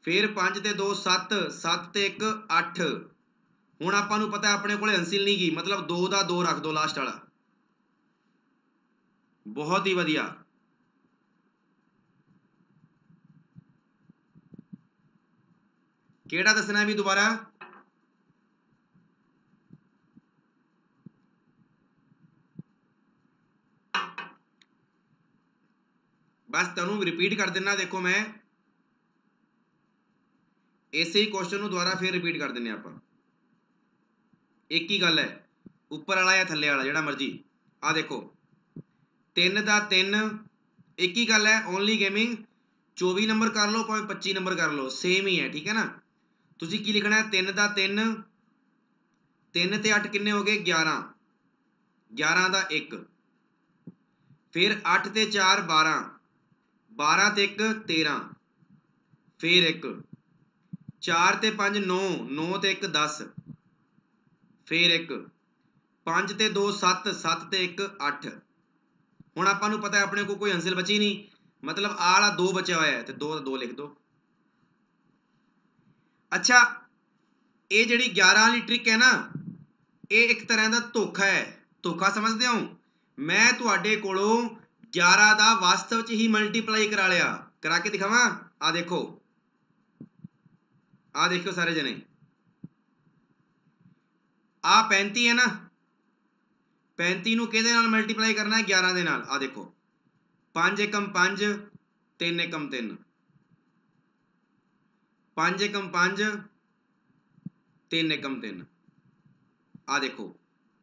A: ਫਿਰ 5 ਤੇ 2 7, 7 ਤੇ 1 8। ਹੁਣ ਆਪਾਂ ਨੂੰ ਪਤਾ ਆਪਣੇ ਕੋਲੇ ਹੰਸਿਲ ਨਹੀਂ ਗਈ, ਮਤਲਬ 2 ਦਾ 2 ਰੱਖ ਦੋ ਲਾਸਟ ਵਾਲਾ। ਬਹੁਤ ਹੀ ਵਧੀਆ। ਕਿਹੜਾ ਦੱਸਣਾ ਵੀ ਦੁਬਾਰਾ? बस तुहानूं रिपीट कर देना। देखो मैं इसे ही क्वेश्चन नूं दोबारा फिर रिपीट कर देने आपां। एक ही गल है, उपर वाला या थल्ले वाला जिहड़ा मर्जी। आ देखो 3 दा 3, एक ही गल है, ओनली गेमिंग। 24 नंबर कर लो भावें 25 नंबर कर लो, सेम ही है, ठीक है ना। तुसीं की लिखना है 3 दा 3, 3 ते 8 किन्ने हो गए 11, 11 दा 1, फिर 8 ते 4 12, 12 ते 1 13, फिर 1, 4 ते 5 9, 9 ते 1 10, फिर 1, 5 ते 2 7, 7 ते 1 8। हुण आपां नूं पता है अपने को कोई हंसिल बची नहीं, मतलब आ वाला 2 बचा हुआ है, तो 2 2 लिख दो। अच्छा, ये जिहड़ी 11 वाली ट्रिक है ना, ये एक तरह का धोखा है। धोखा समझते हो? मैं तुहाडे कोलों 11 का वास्तव च ही मल्टीप्लाई करा लिया, करा के दिखावां। आ देखो, आ देखो सारे जने, आ 35 है ना, 35 नूं किहदे नाल मल्टीप्लाई करना है 11 दे नाल। आ देखो 5 एकम 5, 3 एकम 3, 5 एकम 5, 3 एकम 3। आ देखो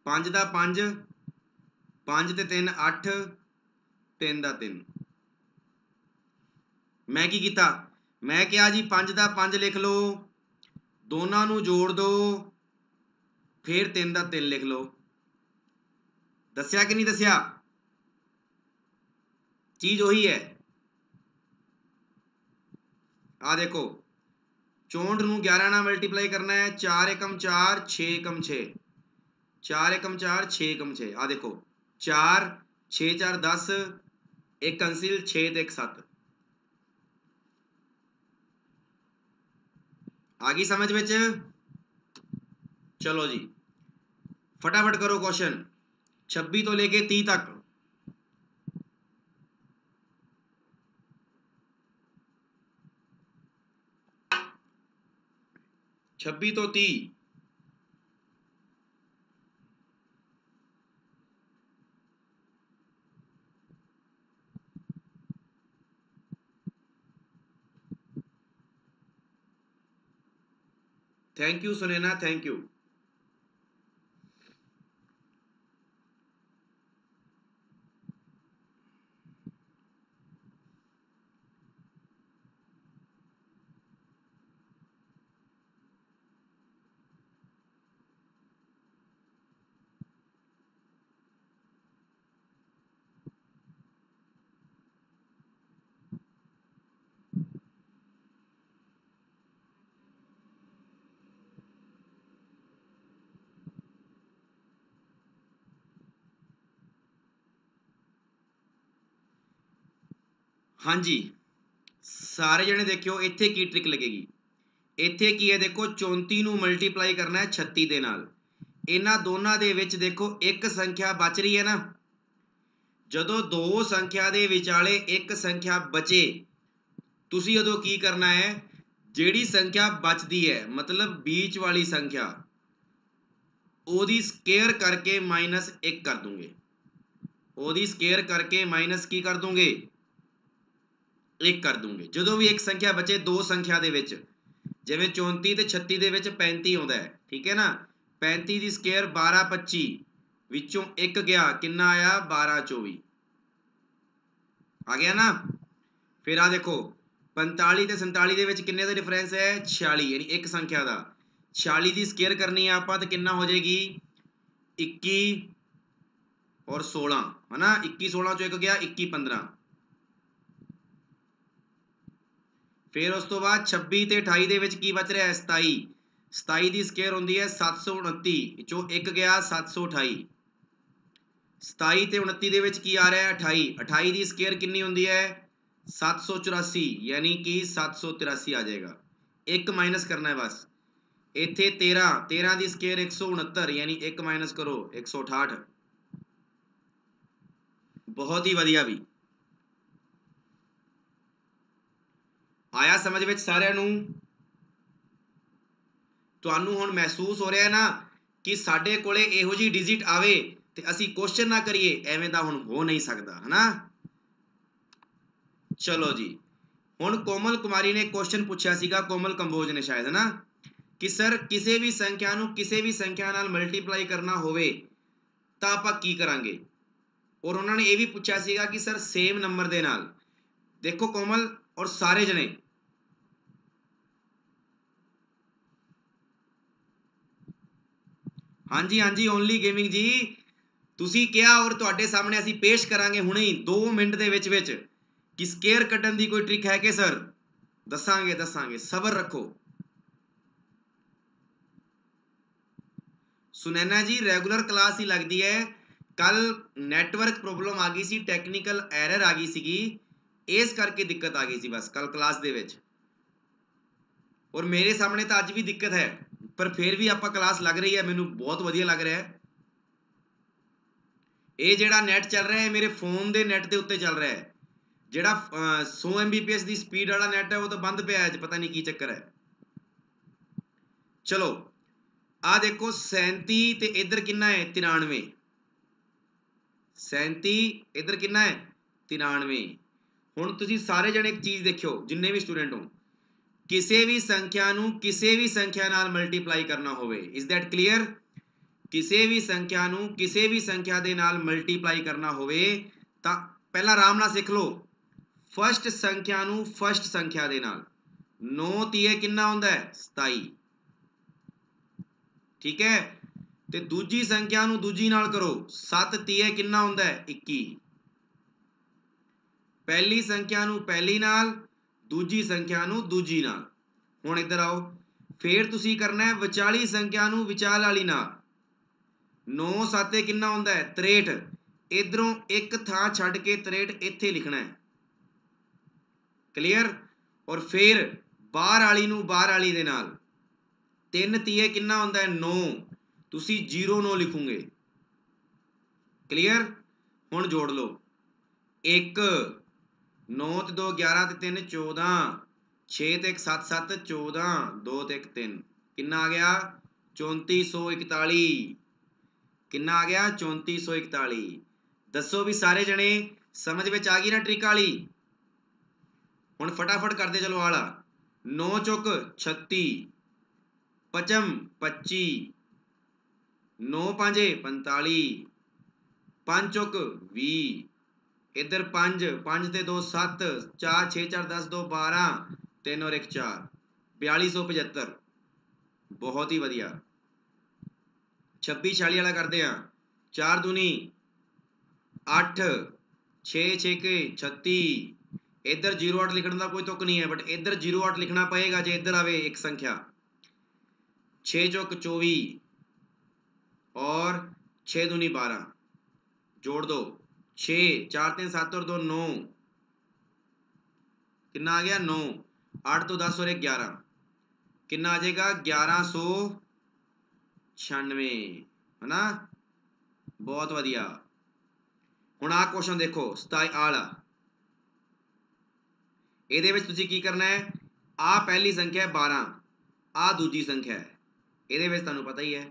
A: 5 दा 5, 5 ते 3 8, 3 दा 3। मैं की कीता, मैं कहा जी 5 दा 5 लिख लो, ਦੋਨਾਂ ਨੂੰ ਜੋੜ ਦੋ, ਫਿਰ 3 ਦਾ 3 ਲਿਖ ਲਓ। ਦੱਸਿਆ ਕਿ ਨਹੀਂ ਦੱਸਿਆ? ਚੀਜ਼ ਉਹੀ ਹੈ। ਆ ਦੇਖੋ 64 ਨੂੰ 11 ਨਾਲ ਮਲਟੀਪਲਾਈ ਕਰਨਾ है, 4 एकम 4, 6 एकम 6, 4 एकम 4, 6 एकम 6। आ देखो 4 6 4 10, एक कंसिल 6 ਤੇ 1 7। आ गई समझ ਵਿੱਚ? चलो जी फटाफट करो क्वेश्चन 26 तो लेके 30 तक। छब्बी तो 30। Thank you Sunaina, thank you. हाँ जी सारे जने देखियो इत्थे की ट्रिक लगेगी। इत्थे की है देखो 34 ਨੂੰ ਮਲਟੀਪਲਾਈ ਕਰਨਾ ਹੈ 36 ਦੇ ਨਾਲ। ਇਹਨਾਂ ਦੋਨਾਂ ਦੇ ਵਿੱਚ ਦੇਖੋ ਇੱਕ ਸੰਖਿਆ ਬਚ ਰਹੀ ਹੈ ਨਾ। ਜਦੋਂ ਦੋ ਸੰਖਿਆ ਦੇ ਵਿਚਾਲੇ ਇੱਕ ਸੰਖਿਆ ਬਚੇ ਤੁਸੀਂ ਉਦੋਂ ਕੀ ਕਰਨਾ ਹੈ, ਜਿਹੜੀ ਸੰਖਿਆ ਬਚਦੀ ਹੈ ਮਤਲਬ बीच वाली संख्या ਉਹਦੀ ਸਕੁਅਰ ਕਰਕੇ -1 ਕਰ ਦੂੰਗੇ। ਉਹਦੀ ਸਕੁਅਰ ਕਰਕੇ ਮਾਈਨਸ ਕੀ ਕਰ ਦੂੰਗੇ, 1 ਕਰ ਦੂੰਗੇ। ਜਦੋਂ ਵੀ ਇੱਕ ਸੰਖਿਆ ਬਚੇ ਦੋ ਸੰਖਿਆ ਦੇ ਵਿੱਚ, ਜਿਵੇਂ 34 ਤੇ 36 ਦੇ ਵਿੱਚ 35 ਆਉਂਦਾ ਹੈ, ਠੀਕ ਹੈ ਨਾ। 35 ਦੀ ਸਕੁਅਰ 12 25 ਵਿੱਚੋਂ 1 ਗਿਆ, ਕਿੰਨਾ ਆਇਆ 12 24 ਆ ਗਿਆ ਨਾ। ਫਿਰ ਆ ਦੇਖੋ 45 ਤੇ 47 ਦੇ ਵਿੱਚ ਕਿੰਨੇ ਦਾ ਡਿਫਰੈਂਸ ਹੈ 46, ਯਾਨੀ ਇੱਕ ਸੰਖਿਆ ਦਾ। 46 ਦੀ ਸਕੁਅਰ ਕਰਨੀ ਹੈ ਆਪਾਂ ਤਾਂ ਕਿੰਨਾ ਹੋ ਜਾਏਗੀ 21 और 16 है ना। 21 16 चो 1 गया 21 15। फिर उस तो बाद 26 ਤੇ 28 ਦੇ ਵਿੱਚ ਕੀ ਬਚ ਰਿਹਾ ਹੈ 27। 27 ਦੀ ਸਕੁਅਰ ਹੁੰਦੀ ਹੈ 729 ਚੋਂ 1 ਗਿਆ 728। 27 ਤੇ 29 ਦੇ ਵਿੱਚ ਕੀ ਆ ਰਿਹਾ ਹੈ 28। 28 ਦੀ ਸਕੁਅਰ ਕਿੰਨੀ ਹੁੰਦੀ ਹੈ 784, यानी कि 783 आ जाएगा। एक माइनस करना है बस। इत्थे 13 13 ਦੀ ਸਕੁਅਰ 169, यानी 1 माइनस करो 168। बहुत ही ਵਧੀਆ ਵੀ ਆਇਆ ਸਮਝ ਵਿੱਚ ਸਾਰਿਆਂ ਨੂੰ। ਤੁਹਾਨੂੰ ਹੁਣ ਮਹਿਸੂਸ ਹੋ ਰਿਹਾ ਨਾ ਕਿ ਸਾਡੇ ਕੋਲੇ ਇਹੋ ਜੀ ਡਿਜਿਟ ਆਵੇ ਤੇ ਅਸੀਂ ਕੁਐਸਚਨ ਨਾ ਕਰੀਏ, ਐਵੇਂ ਦਾ ਹੁਣ ਹੋ ਨਹੀਂ ਸਕਦਾ ਹੈ ਨਾ। ਚਲੋ ਜੀ ਹੁਣ ਕੋਮਲ ਕੁਮਾਰੀ ਨੇ ਕੁਐਸਚਨ ਪੁੱਛਿਆ ਸੀਗਾ, ਕੋਮਲ ਕੰਬੋਜ ਨੇ ਸ਼ਾਇਦ, ਹੈ ਨਾ, ਕਿ ਸਰ ਕਿਸੇ ਵੀ ਸੰਖਿਆ ਨੂੰ ਕਿਸੇ ਵੀ ਸੰਖਿਆ ਨਾਲ ਮਲਟੀਪਲਾਈ ਕਰਨਾ ਹੋਵੇ ਤਾਂ ਆਪਾਂ ਕੀ ਕਰਾਂਗੇ। ਔਰ ਉਹਨਾਂ ਨੇ ਇਹ ਵੀ ਪੁੱਛਿਆ ਸੀਗਾ ਕਿ ਸਰ ਸੇਮ ਨੰਬਰ ਦੇ ਨਾਲ। ਦੇਖੋ ਕੋਮਲ ਔਰ ਸਾਰੇ ਜਣੇ ਹਾਂਜੀ ਹਾਂਜੀ ਓਨਲੀ ਗੇਮਿੰਗ ਜੀ ਤੁਸੀਂ ਕਿਹਾ ਔਰ ਤੁਹਾਡੇ ਸਾਹਮਣੇ ਅਸੀਂ ਪੇਸ਼ ਕਰਾਂਗੇ ਹੁਣੇ ਹੀ 2 ਮਿੰਟ ਦੇ ਵਿੱਚ ਕਿ ਸਕੁਅਰ ਕੱਢਣ ਦੀ ਕੋਈ ਟ੍ਰਿਕ ਹੈ ਕਿ ਸਰ। ਦੱਸਾਂਗੇ ਦੱਸਾਂਗੇ, ਸਬਰ ਰੱਖੋ। ਸੁਨੈਨਾ ਜੀ ਰੈਗੂਲਰ ਕਲਾਸ ਹੀ ਲੱਗਦੀ ਹੈ। ਕੱਲ ਨੈਟਵਰਕ ਪ੍ਰੋਬਲਮ ਆ ਗਈ ਸੀ, ਟੈਕਨੀਕਲ ਐਰਰ ਆ ਗਈ ਸੀਗੀ, ਇਸ ਕਰਕੇ ਦਿੱਕਤ ਆ ਗਈ ਸੀ ਬਸ ਕੱਲ ਕਲਾਸ ਦੇ ਵਿੱਚ। ਔਰ ਮੇਰੇ ਸਾਹਮਣੇ ਤਾਂ ਅੱਜ ਵੀ ਦਿੱਕਤ ਹੈ, ਪਰ ਫਿਰ ਵੀ ਆਪਾਂ ਕਲਾਸ ਲੱਗ ਰਹੀ ਹੈ, ਮੈਨੂੰ ਬਹੁਤ ਵਧੀਆ ਲੱਗ ਰਿਹਾ ਹੈ। ਇਹ ਜਿਹੜਾ ਨੈਟ ਚੱਲ ਰਿਹਾ ਹੈ ਮੇਰੇ ਫੋਨ ਦੇ ਨੈਟ ਦੇ ਉੱਤੇ ਚੱਲ ਰਿਹਾ ਹੈ। ਜਿਹੜਾ 100 MBPS ਦੀ ਸਪੀਡ ਵਾਲਾ ਨੈਟ ਹੈ ਉਹ ਤਾਂ ਬੰਦ ਪਿਆ ਅੱਜ, ਪਤਾ ਨਹੀਂ ਕੀ ਚੱਕਰ ਹੈ। ਚਲੋ ਆ ਦੇਖੋ 37 ਤੇ ਇਧਰ ਕਿੰਨਾ ਹੈ 93। 37 ਇਧਰ ਕਿੰਨਾ ਹੈ 93। ਹੁਣ ਤੁਸੀਂ ਸਾਰੇ ਜਣੇ ਇੱਕ ਚੀਜ਼ ਦੇਖਿਓ, ਜਿੰਨੇ ਵੀ ਸਟੂਡੈਂਟ ਹੋ, ਕਿਸੇ ਵੀ ਸੰਖਿਆ ਨੂੰ ਕਿਸੇ ਵੀ ਸੰਖਿਆ ਨਾਲ ਮਲਟੀਪਲਾਈ ਕਰਨਾ ਹੋਵੇ, ਇਜ਼ ਦੈਟ ਕਲੀਅਰ। ਕਿਸੇ ਵੀ ਸੰਖਿਆ ਨੂੰ ਕਿਸੇ ਵੀ ਸੰਖਿਆ ਦੇ ਨਾਲ ਮਲਟੀਪਲਾਈ ਕਰਨਾ ਹੋਵੇ ਤਾਂ ਪਹਿਲਾਂ ਆਰਾਮ ਨਾਲ ਸਿੱਖ ਲਓ। ਫਸਟ ਸੰਖਿਆ ਨੂੰ ਫਸਟ ਸੰਖਿਆ ਦੇ ਨਾਲ 9 ਤੀਏ ਕਿੰਨਾ ਹੁੰਦਾ ਹੈ 27। ठीक है। ਤੇ ਦੂਜੀ ਸੰਖਿਆ ਨੂੰ ਦੂਜੀ ਨਾਲ ਕਰੋ 7 ਤੀਏ ਕਿੰਨਾ ਹੁੰਦਾ ਹੈ 21 ਪਹਿਲੀ ਸੰਖਿਆ ਨੂੰ ਪਹਿਲੀ ਨਾਲ ਦੂਜੀ ਸੰਖਿਆ ਨੂੰ ਦੂਜੀ ਨਾਲ ਹੁਣ ਇੱਧਰ ਆਓ ਫੇਰ ਤੁਸੀਂ ਕਰਨਾ ਹੈ ਵਿਚਾਲੀ ਸੰਖਿਆ ਨੂੰ ਵਿਚਾਲ ਵਾਲੀ ਨਾਲ 9 7 ਕਿੰਨਾ ਹੁੰਦਾ ਹੈ 63 ਇਧਰੋਂ ਇੱਕ ਥਾਂ ਛੱਡ ਕੇ 63 ਇੱਥੇ ਲਿਖਣਾ ਹੈ ਕਲੀਅਰ ਔਰ ਫਿਰ ਬਾਹਰ ਵਾਲੀ ਨੂੰ ਬਾਹਰ ਵਾਲੀ ਦੇ ਨਾਲ 3 ਤੀਏ ਕਿੰਨਾ ਹੁੰਦਾ ਹੈ 9 ਤੁਸੀਂ 0 9 ਲਿਖੋਗੇ ਕਲੀਅਰ ਹੁਣ ਜੋੜ ਲਓ 1 9 ਤੇ 2 11 ਤੇ 3 14 6 ਤੇ 1 7 7 14 2 ਤੇ 1 3 ਕਿੰਨਾ ਆ ਗਿਆ 3441 ਕਿੰਨਾ ਆ ਗਿਆ 3441 ਦੱਸੋ ਵੀ ਸਾਰੇ ਜਣੇ ਸਮਝ ਵਿੱਚ ਆ ਗਈ ਨਾ ਟ੍ਰਿਕ ਵਾਲੀ ਹੁਣ ਫਟਾਫਟ ਕਰਦੇ ਚਲੋ ਆਲਾ 9 ਚੁੱਕ 36 ਪਚਮ 25 9 5 45 5 ਚੁੱਕ 20 इधर 5 5 ਤੇ 2 7 4 6 4 10 2 12 3 और 1 4 4275 बहुत ही ਵਧੀਆ 26 46 ਵਾਲਾ ਕਰਦੇ ਆ 4 दूनी 8 6 6 के 36 इधर 08 लिखने का कोई तुक नहीं है बट इधर 08 लिखना पड़ेगा जे इधर आवे एक संख्या 6 चौक 24 और 6 दूनी 12 जोड़ दो 6 4 3 7 और 2 9 कितना आ गया 9 8 तो 10 और 1 11 कितना आ जाएगा 1196 है ना बहुत वधिया हुण आ क्वेश्चन देखो 27 आला ਇਹਦੇ ਵਿੱਚ ਤੁਸੀਂ ਕੀ ਕਰਨਾ ਹੈ ਆ ਪਹਿਲੀ ਸੰਖਿਆ 12 ਆ ਦੂਜੀ ਸੰਖਿਆ ਹੈ ਇਹਦੇ ਵਿੱਚ ਤੁਹਾਨੂੰ ਪਤਾ ਹੀ ਹੈ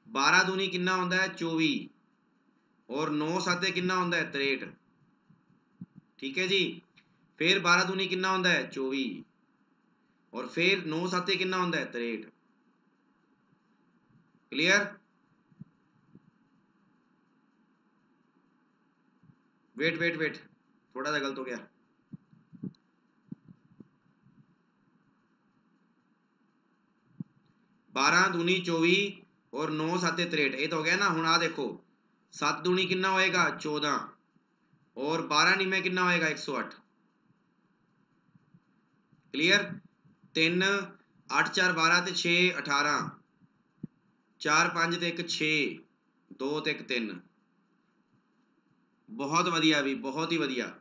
A: 12 दूनी कितना ਹੁੰਦਾ है 24 और 9 7 कितना ਹੁੰਦਾ है 63 ठीक है जी फिर 12 दूनी कितना ਹੁੰਦਾ है 24 और फिर 9 7 कितना ਹੁੰਦਾ है 63 क्लियर वेट थोड़ा सा गलत हो गया 12 दूनी 24 और 9 7 63 ये तो हो गया ना हुण आ देखो 7 दूनी कितना होएगा 14 और 12 निमे कितना होएगा 108 क्लियर 3 8 4 12 ते 6 18 4 5 ते 1 6 2 ते 1 3 बहुत वधिया भी बहुत ही वधिया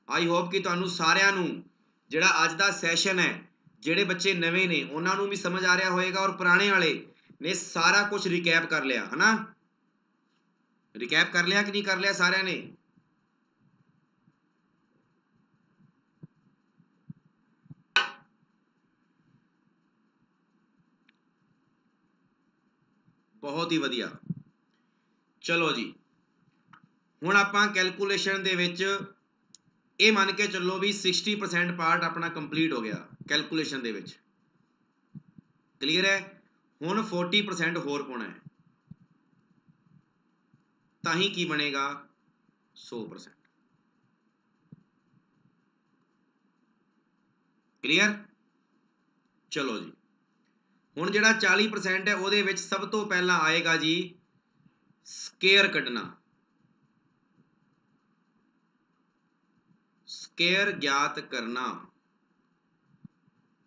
A: आई होप कि तुहानू सारिਆਂ ਨੂੰ ਜਿਹੜਾ ਅੱਜ ਦਾ ਸੈਸ਼ਨ ਹੈ ਜਿਹੜੇ ਬੱਚੇ ਨਵੇਂ ਨੇ ਉਹਨਾਂ ਨੂੰ ਵੀ ਸਮਝ ਆ ਰਿਹਾ ਹੋਏਗਾ ਔਰ ਪੁਰਾਣੇ ਵਾਲੇ ਨੇ ਸਾਰਾ ਕੁਝ ਰਿਕੈਪ ਕਰ ਲਿਆ ਹੈ ਨਾ रिकैप कर लिया कि नहीं कर लिया सारे ने बहुत ही वधिया चलो जी हुण आपां कैलकुलेशन दे विच ये मान के चलो भी 60% पार्ट अपना कंप्लीट हो गया कैलकुलेशन दे विच क्लीयर है हुण 40% होर पाउणा है ताही की बनेगा 100% क्लियर चलो जी हुण जिहड़ा 40% है उहदे विच सब तो पहला आएगा जी स्केयर कढना स्केयर ज्ञात करना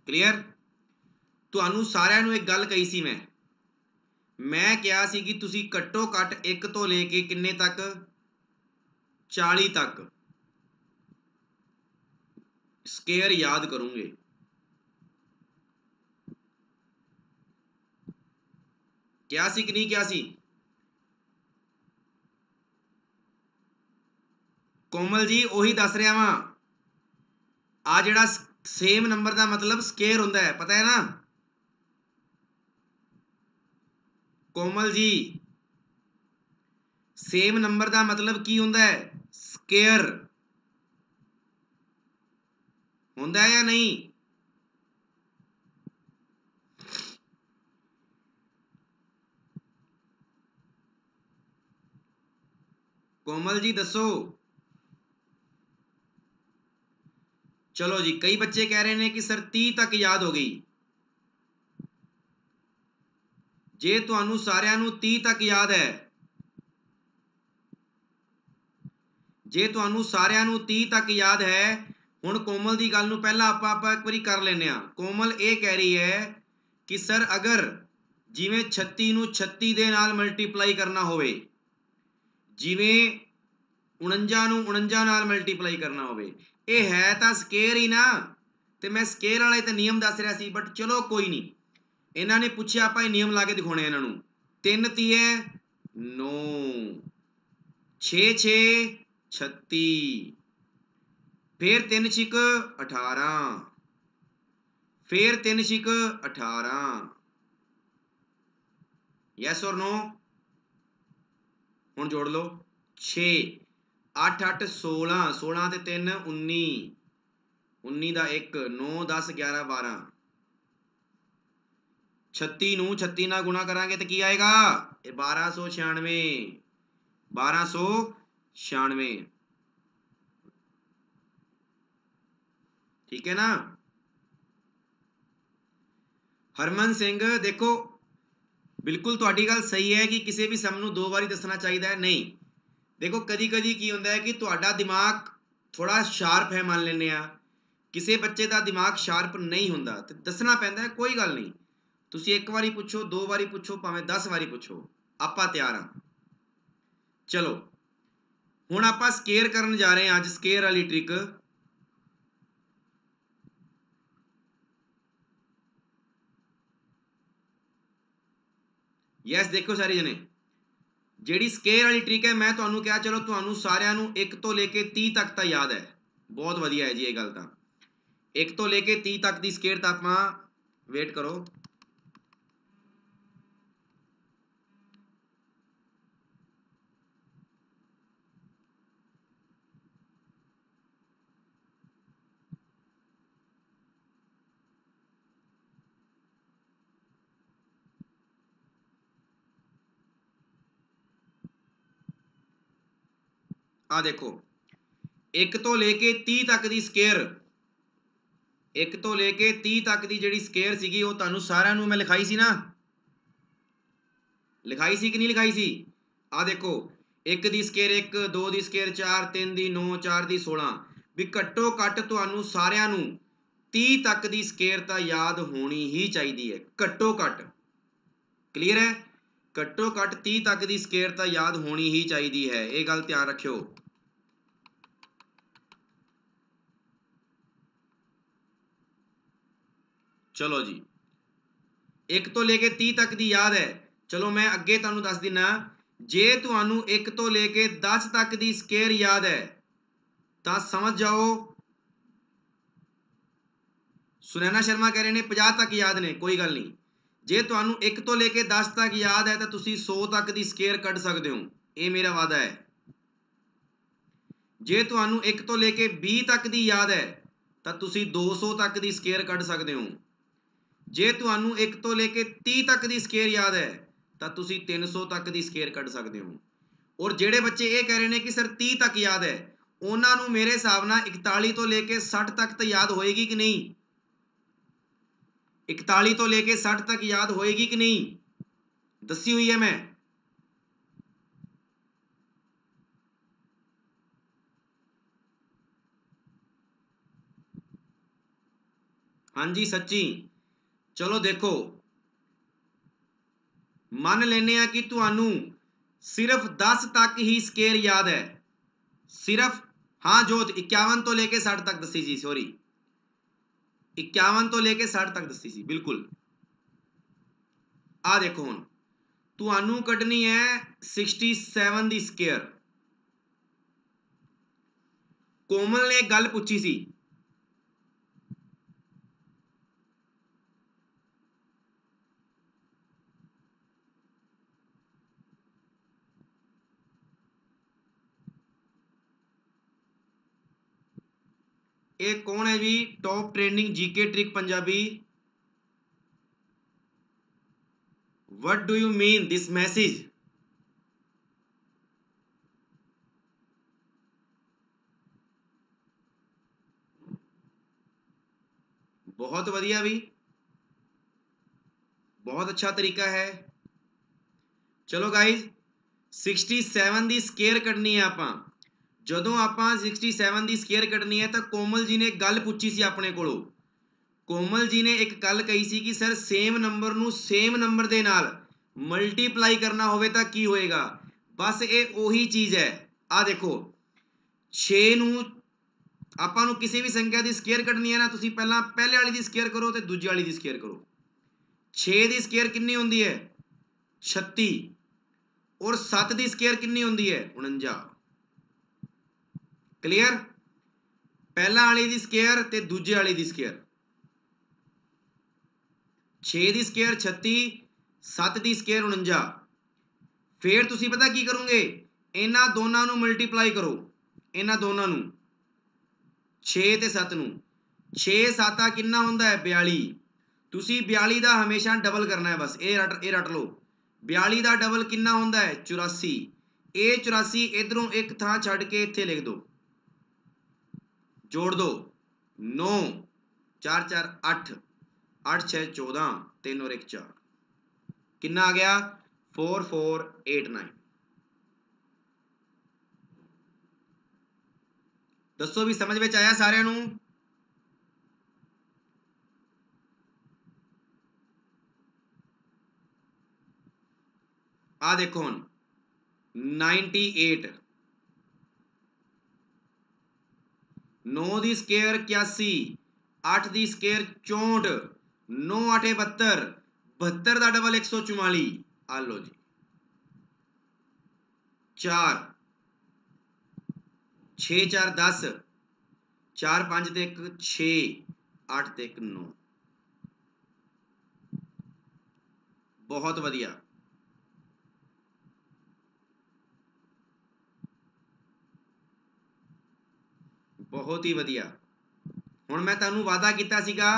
A: क्लियर तुहानू सारिਆਂ ਨੂੰ एक गल कही सी मैं क्या सी कि तुसी घट्टो घट 1 तो लेके किन्ने तक 40 तक स्केयर याद करोगे क्या सी कि नहीं क्या सी कोमल जी ओही दस रहा वा आ जिहड़ा सेम नंबर का मतलब स्केयर हुंदा है पता है ना कोमल जी सेम नंबर का मतलब की हुंदा है स्केयर हुंदा है या नहीं कोमल जी दसो चलो जी कई बच्चे कह रहे हैं कि सर 30 तक याद हो गई ਜੇ ਤੁਹਾਨੂੰ ਸਾਰਿਆਂ ਨੂੰ 30 ਤੱਕ ਯਾਦ ਹੈ, ਜੇ ਤੁਹਾਨੂੰ ਸਾਰਿਆਂ ਨੂੰ 30 ਤੱਕ ਯਾਦ ਹੈ, ਹੁਣ ਕੋਮਲ ਦੀ ਗੱਲ ਨੂੰ ਪਹਿਲਾਂ ਆਪਾਂ ਇੱਕ ਵਾਰੀ ਕਰ ਲੈਂਦੇ ਹਾਂ। ਕੋਮਲ ਇਹ ਕਹਿ ਰਹੀ ਹੈ ਕਿ ਸਰ ਅਗਰ ਜਿਵੇਂ 36 ਨੂੰ 36 ਦੇ ਨਾਲ ਮਲਟੀਪਲਾਈ ਕਰਨਾ ਹੋਵੇ, ਜਿਵੇਂ 49 ਨੂੰ 49 ਨਾਲ ਮਲਟੀਪਲਾਈ ਕਰਨਾ ਹੋਵੇ, ਇਹ ਹੈ ਤਾਂ ਸਕੇਅਰ ਹੀ ਨਾ, ਤੇ ਮੈਂ ਸਕੇਅਰ ਵਾਲੇ ਤੇ ਨਿਯਮ ਦੱਸ ਰਿਹਾ ਸੀ, ਬਟ ਚਲੋ ਕੋਈ ਨਹੀਂ, ਇਹਨਾਂ ਨੇ ਪੁੱਛਿਆ, ਆਪਾਂ ਇਹ ਨਿਯਮ ਲਾ ਕੇ ਦਿਖਾਉਣੇ ਇਹਨਾਂ ਨੂੰ। 3 ਤੀਏ 9, 6 6 36, ਫਿਰ 3 ਛਿਕ 18, ਫਿਰ 3 ਛਿਕ 18। ਯੈਸ ਔਰ ਨੋ? ਹੁਣ ਜੋੜ ਲਓ। 6 8 8 16, 16 ਤੇ 3 19, 19 ਦਾ 1 9 10 11 12। 36 ਨੂੰ 36 ਨਾਲ ਗੁਣਾ ਕਰਾਂਗੇ ਤੇ ਕੀ ਆਏਗਾ? ਇਹ 1296, 1296। ਠੀਕ ਹੈ ਨਾ? ਹਰਮਨ ਸਿੰਘ ਦੇਖੋ, ਬਿਲਕੁਲ ਤੁਹਾਡੀ ਗੱਲ ਸਹੀ ਹੈ ਕਿ ਕਿਸੇ ਵੀ ਸਮ ਨੂੰ 2 ਵਾਰੀ ਦੱਸਣਾ ਚਾਹੀਦਾ ਹੈ। ਨਹੀਂ, ਦੇਖੋ ਕਦੀ ਕਦੀ ਕੀ ਹੁੰਦਾ ਹੈ ਕਿ ਤੁਹਾਡਾ ਦਿਮਾਗ ਥੋੜਾ ਸ਼ਾਰਪ ਹੈ, ਮੰਨ ਲੈਂਦੇ ਆ, ਕਿਸੇ ਬੱਚੇ ਦਾ ਦਿਮਾਗ ਸ਼ਾਰਪ ਨਹੀਂ ਹੁੰਦਾ ਤੇ ਦੱਸਣਾ ਪੈਂਦਾ ਹੈ। ਕੋਈ ਗੱਲ ਨਹੀਂ, ਤੁਸੀਂ 1 ਵਾਰੀ ਪੁੱਛੋ, 2 ਵਾਰੀ ਪੁੱਛੋ, ਭਾਵੇਂ 10 ਵਾਰੀ ਪੁੱਛੋ, ਆਪਾਂ ਤਿਆਰ ਹਾਂ। ਚਲੋ ਹੁਣ ਆਪਾਂ ਸਕੇਅਰ ਕਰਨ ਜਾ ਰਹੇ ਹਾਂ ਅੱਜ, ਸਕੇਅਰ ਵਾਲੀ ਟ੍ਰਿਕ। ਯੈਸ, ਦੇਖੋ ਸਾਰੇ ਜਣੇ, ਜਿਹੜੀ ਸਕੇਅਰ ਵਾਲੀ ਟ੍ਰਿਕ ਹੈ, ਮੈਂ ਤੁਹਾਨੂੰ ਕਿਹਾ ਚਲੋ ਤੁਹਾਨੂੰ ਸਾਰਿਆਂ ਨੂੰ 1 ਤੋਂ ਲੈ ਕੇ 30 ਤੱਕ ਤਾਂ ਯਾਦ ਹੈ। ਬਹੁਤ ਵਧੀਆ ਹੈ ਜੀ ਇਹ ਗੱਲ। ਤਾਂ 1 ਤੋਂ ਲੈ ਕੇ 30 ਤੱਕ ਦੀ ਸਕੇਅਰ ਤਾਂ ਆਪਾਂ ਵੇਟ ਕਰੋ। ਆ ਦੇਖੋ, 1 ਤੋਂ ਲੈ ਕੇ 30 ਤੱਕ ਦੀ ਸਕੇਅਰ, 1 ਤੋਂ ਲੈ ਕੇ 30 ਤੱਕ ਦੀ ਜਿਹੜੀ ਸਕੇਅਰ ਸੀਗੀ ਉਹ ਤੁਹਾਨੂੰ ਸਾਰਿਆਂ ਨੂੰ ਮੈਂ ਲਿਖਾਈ ਸੀ ਨਾ, ਲਿਖਾਈ ਸੀ ਕਿ ਨਹੀਂ ਲਿਖਾਈ ਸੀ? ਆ ਦੇਖੋ, 1 ਦੀ ਸਕੇਅਰ 1, 2 ਦੀ ਸਕੇਅਰ 4, 3 ਦੀ 9, 4 ਦੀ 16। ਵੀ ਘੱਟੋ ਘੱਟ ਤੁਹਾਨੂੰ ਸਾਰਿਆਂ ਨੂੰ 30 ਤੱਕ ਦੀ ਸਕੇਅਰ ਤਾਂ ਯਾਦ ਹੋਣੀ ਹੀ ਚਾਹੀਦੀ ਹੈ, ਘੱਟੋ ਘੱਟ। ਕਲੀਅਰ ਹੈ? ਘੱਟੋ ਘੱਟ 30 ਤੱਕ ਦੀ ਸਕੇਅਰ ਤਾਂ ਯਾਦ ਹੋਣੀ ਹੀ ਚਾਹੀਦੀ ਹੈ, ਇਹ ਗੱਲ ਧਿਆਨ ਰੱਖਿਓ। ਚਲੋ ਜੀ, 1 ਤੋਂ ਲੈ ਕੇ 30 ਤੱਕ ਦੀ ਯਾਦ ਹੈ। ਚਲੋ ਮੈਂ ਅੱਗੇ ਤੁਹਾਨੂੰ ਦੱਸ ਦਿੰਨਾ, ਜੇ ਤੁਹਾਨੂੰ 1 ਤੋਂ ਲੈ ਕੇ 10 ਤੱਕ ਦੀ ਸਕੇਅਰ ਯਾਦ ਹੈ ਤਾਂ ਸਮਝ ਜਾਓ, ਸੁਨੈਨਾ ਸ਼ਰਮਾ ਕਹਿ ਰਹੇ ਨੇ 50 ਤੱਕ ਯਾਦ ਨੇ, ਕੋਈ ਗੱਲ ਨਹੀਂ। ਜੇ ਤੁਹਾਨੂੰ 1 ਤੋਂ ਲੈ ਕੇ 10 ਤੱਕ ਯਾਦ ਹੈ ਤਾਂ ਤੁਸੀਂ 100 ਤੱਕ ਦੀ ਸਕੇਅਰ ਕੱਢ ਸਕਦੇ ਹੋ, ਇਹ ਮੇਰਾ ਵਾਅਦਾ ਹੈ। ਜੇ ਤੁਹਾਨੂੰ 1 ਤੋਂ ਲੈ ਕੇ 20 ਤੱਕ ਦੀ ਯਾਦ ਹੈ ਤਾਂ ਤੁਸੀਂ 200 ਤੱਕ ਦੀ ਸਕੇਅਰ ਕੱਢ ਸਕਦੇ ਹੋ। ਜੇ ਤੁਹਾਨੂੰ 1 ਤੋਂ ਲੈ ਕੇ 30 ਤੱਕ ਦੀ ਸਕੇਅਰ ਯਾਦ ਹੈ ਤਾਂ ਤੁਸੀਂ 300 ਤੱਕ ਦੀ ਸਕੇਅਰ ਕੱਢ ਸਕਦੇ ਹੋ। ਔਰ ਜਿਹੜੇ ਬੱਚੇ ਇਹ ਕਹਿ ਰਹੇ ਨੇ ਕਿ ਸਰ 30 ਤੱਕ ਯਾਦ ਹੈ, ਉਹਨਾਂ ਨੂੰ ਮੇਰੇ ਹਿਸਾਬ ਨਾਲ 41 ਤੋਂ ਲੈ ਕੇ 60 ਤੱਕ ਤਾਂ ਯਾਦ ਹੋਏਗੀ ਕਿ ਨਹੀਂ? 41 ਤੋਂ ਲੈ ਕੇ 60 ਤੱਕ ਯਾਦ ਹੋਏਗੀ ਕਿ ਨਹੀਂ? ਦੱਸੀ ਹੋਈ ਹੈ ਮੈਂ। ਹਾਂਜੀ ਸੱਚੀ। ਚਲੋ ਦੇਖੋ, ਮੰਨ ਲੈਂਦੇ ਆ ਕਿ ਤੁਹਾਨੂੰ ਸਿਰਫ 10 ਤੱਕ ਹੀ ਸਕੇਅਰ ਯਾਦ ਹੈ, ਸਿਰਫ। ਹਾਂ ਜੋਤ, 51 ਤੋਂ ਲੈ ਕੇ 60 ਤੱਕ ਦੱਸੀ ਸੀ, ਸੌਰੀ, 51 ਤੋਂ ਲੈ ਕੇ 60 ਤੱਕ ਦੱਸੀ ਸੀ, ਬਿਲਕੁਲ। ਆ ਦੇਖੋ, ਹੁਣ ਤੁਹਾਨੂੰ ਕੱਢਣੀ ਹੈ 67 ਦੀ ਸਕੇਅਰ। ਕੋਮਲ ਨੇ ਗੱਲ ਪੁੱਛੀ ਸੀ, ਇਹ ਕੌਣ ਹੈ ਜੀ? Top trending GK trick Punjabi. What do you mean this message? बहुत वधिया भी, बहुत अच्छा तरीका है। चलो गाइज 67 ਦੀ ਸਕੁਅਰ ਕੱਢਣੀ ਹੈ ਆਪਾਂ। ਜਦੋਂ ਆਪਾਂ 67 ਦੀ ਸਕੁਅਰ ਕੱਢਣੀ ਹੈ ਤਾਂ ਕੋਮਲ ਜੀ ਨੇ ਇੱਕ ਗੱਲ ਪੁੱਛੀ ਸੀ ਆਪਣੇ ਕੋਲੋਂ। ਕੋਮਲ ਜੀ ਨੇ ਇੱਕ ਗੱਲ ਕਹੀ ਸੀ ਕਿ ਸਰ ਸੇਮ ਨੰਬਰ ਨੂੰ ਸੇਮ ਨੰਬਰ ਦੇ ਨਾਲ ਮਲਟੀਪਲਾਈ ਕਰਨਾ ਹੋਵੇ ਤਾਂ ਕੀ ਹੋਏਗਾ। ਬਸ ਇਹ ਉਹੀ ਚੀਜ਼ ਹੈ। ਆ ਦੇਖੋ 6 ਨੂੰ ਆਪਾਂ ਨੂੰ ਕਿਸੇ ਵੀ ਸੰਖਿਆ ਦੀ ਸਕੁਅਰ ਕੱਢਣੀ ਹੈ ਨਾ, ਤੁਸੀਂ ਪਹਿਲਾਂ ਪਹਿਲੇ ਵਾਲੀ ਦੀ ਸਕੁਅਰ ਕਰੋ ਤੇ ਦੂਜੇ ਵਾਲੀ ਦੀ ਸਕੁਅਰ ਕਰੋ। 6 ਦੀ ਸਕੁਅਰ ਕਿੰਨੀ ਹੁੰਦੀ ਹੈ 36 ਔਰ 7 ਦੀ ਸਕੁਅਰ ਕਿੰਨੀ ਹੁੰਦੀ ਹੈ 49। ਕਲੀਅਰ। ਪਹਿਲਾਂ ਵਾਲੀ ਦੀ ਸਕੁਅਰ ਤੇ ਦੂਜੇ ਵਾਲੀ ਦੀ ਸਕੁਅਰ। 6 ਦੀ ਸਕੁਅਰ 36 7 ਦੀ ਸਕੁਅਰ 49। ਫਿਰ ਤੁਸੀਂ ਪਤਾ ਕੀ ਕਰੋਗੇ, ਇਹਨਾਂ ਦੋਨਾਂ ਨੂੰ ਮਲਟੀਪਲਾਈ ਕਰੋ, ਇਹਨਾਂ ਦੋਨਾਂ ਨੂੰ 6 ਤੇ 7 ਨੂੰ। 6 7 ਕਿੰਨਾ ਹੁੰਦਾ ਹੈ 42। ਤੁਸੀਂ 42 ਦਾ ਹਮੇਸ਼ਾ ਡਬਲ ਕਰਨਾ ਹੈ, ਬਸ ਇਹ ਰੱਟ ਲਓ। 42 ਦਾ ਡਬਲ ਕਿੰਨਾ ਹੁੰਦਾ ਹੈ 84। ਇਹ 84 ਇਧਰੋਂ ਇੱਕ ਥਾਂ ਛੱਡ ਕੇ ਇੱਥੇ ਲਿਖ ਦਿਓ, जोड़ दो 9 4 4 8 8 6 14 3 और 1 4 कितना आ गया 4 4 8 9। दसो भी समझ में आया सारे नू। आ देखो हुण 98 9 ਦੀ ਸਕੁਅਰ 81 8 ਦੀ ਸਕੁਅਰ 64 9 8 72 72 ਦਾ ਡਬਲ 144। ਆ ਲਓ ਜੀ 4 6 4 10 4 5 ਤੇ 1 6 8 ਤੇ 1 9। बहुत वधिया। बहुत ही वधिया। हुण मैं तुहानूं वादा कीता सीगा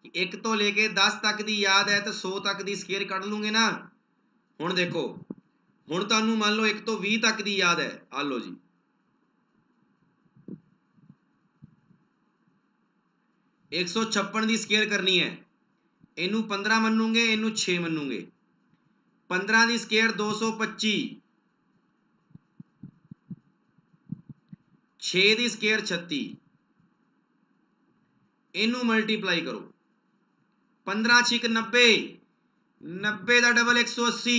A: कि 1 ਤੋਂ ਲੈ ਕੇ 10 तक ਦੀ याद है तो 100 तक ਦੀ ਸਕੁਅਰ ਕੱਢ ਲੂੰਗੇ ना। हुण देखो हुण तुहानूं मान लो 1 ਤੋਂ 20 तक ਦੀ याद है। आ लो जी 156 ਦੀ ਸਕੁਅਰ करनी है। इनू 15 मनूंगे, इनू 6 मनूंगे। 15 ਦੀ ਸਕੁਅਰ 225 6 ਦੀ ਸਕੁਅਰ 36। इनू मल्टीप्लाई करो 15 6 90 90 का डबल 180।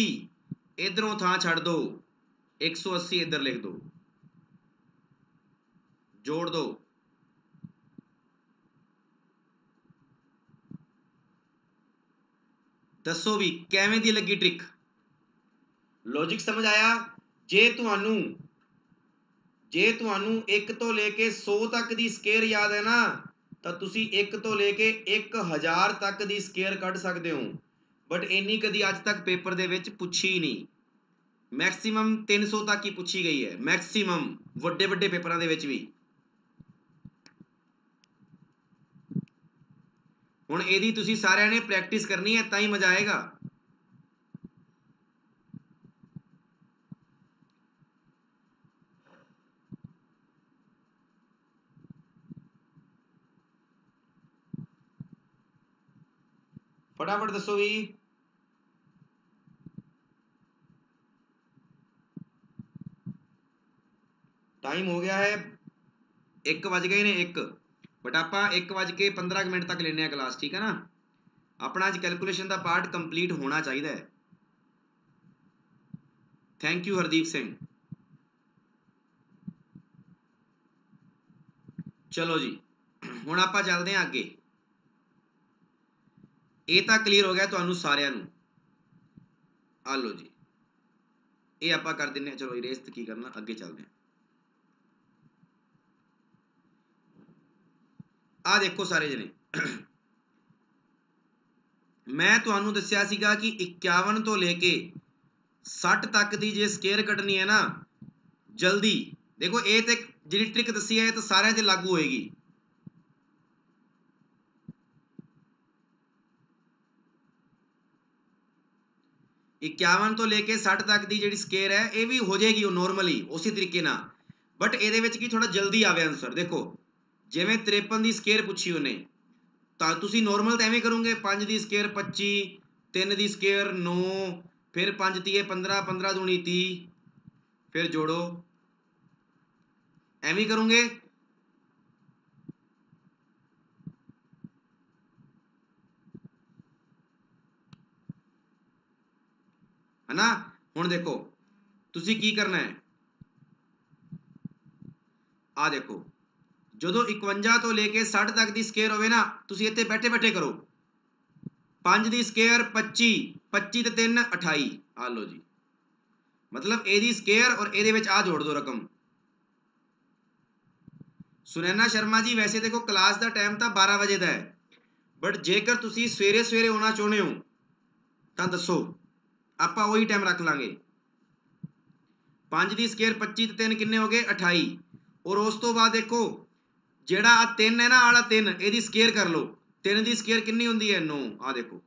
A: इधरों थां छड़ दो 180 इधर लिख दो, जोड़ दो। दसो भी किवें दी लगी ट्रिक, लॉजिक समझ आया। जे तुहानू 1 तो लेके 100 तक दी स्केयर याद है ना, तो तुसी 1 तो लेके 1000 तक दी स्केयर कढ़ सकते हो। बट इन्नी कदी अज तक पेपर दे विच पुछी नहीं। मैक्सीमम 300 तक ही पूछी गई है, मैक्सीमम वड्डे वड्डे पेपरां दे विच भी। हुण इहदी तुसी सारिआं ने प्रैक्टिस करनी है, तां ही मजा आएगा। फटाफट दसो भी। टाइम हो गया है 1 बज गए ने 1, बट आप 1:15 मिनट तक लेने क्लास, ठीक है ना। अपना अज कैलकुलेशन का पार्ट कंप्लीट होना चाहिए। Thank you Hardeep Singh. चलो जी हुण आपां चलदे हां अगे। ये तो क्लीयर हो गया तुहानू सारिआं नू। आ लो जी ये आपां कर दिंदे हां। चलो इरेज की करना, अगे चलते हैं। आ देखो सारे जने मैं तुहानू दस्सिया सीगा कि 51 तो लेके 60 तक की जे स्केयर कटनी है ना, जल्दी देखो ये तो जी ट्रिक दसी है तो सारे ते लागू होएगी। इक्यावन तो लेके 60 तक की जी स्केयर है ये भी हो जाएगी नॉर्मली उसी तरीके ना, बट ये की थोड़ा जल्दी आवे आंसर। देखो जिवें 53 की स्केयर पूछी उन्हें तो तुसी नॉर्मल तो एवें करोगे 5 की स्केयर 25, 3 की स्केयर 9, फिर 5 तीए 15, 15 दूनी 30, फिर जोड़ो, एवं ही करोगे। है ना। हुण देखो तुसी की करना है, आ देखो जो 51 तो लेके 60 तक की स्केयर होवे ना, तुसी इत्थे बैठे बैठे करो। 5 की स्केयर 25, 25 ते 3 28, आ लो जी, मतलब एदी स्केयर और एदे विच आ जोड़ दो रकम। सुनैना शर्मा जी वैसे देखो क्लास का टाइम तो 12 बजे का है, बट जेकर तुसी सवेरे सवेरे आना चाहते हो तो दसो, आप वही टाइम रख लांगे। 5 की स्केयर 25 ते 3 किन्ने हो गए 28, और उस तो बाद देखो जेड़ा आ 3 है ना, आला 3 एदी स्केयर कर लो, 3 की स्केयर किन्नी होंदी है 9, आ देखो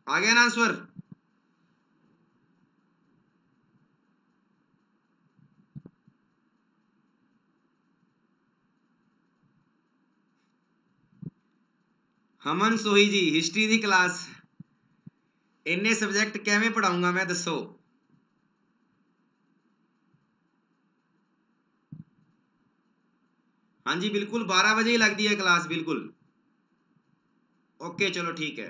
A: आ गया ना आंसर। हमन सोही जी हिस्ट्री की क्लास इन्ने सबजैक्ट किवें पढ़ाऊंगा मैं, दसो। हाँ जी बिल्कुल 12 बजे ही लगती है क्लास, बिल्कुल ओके चलो ठीक है।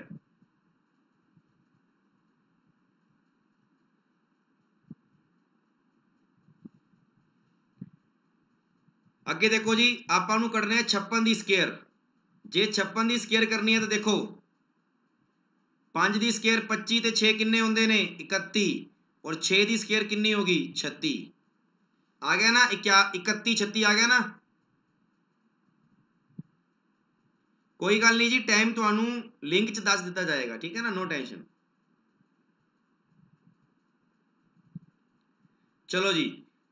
A: अगे देखो जी आपां नूं कढने 56 की स्केयर, जे 56 की स्केयर करनी है तो देखो 5 की स्केयर 25 ते 6 किन्ने होंदे ने 31, और 6 की स्केयर किन्नी होगी 36, आ गया ना, 31 36 आ गया ना। कोई गल नहीं जी, टाइम तुहानू लिंक च दस दिता जाएगा, ठीक है ना, नो टेंशन। चलो जी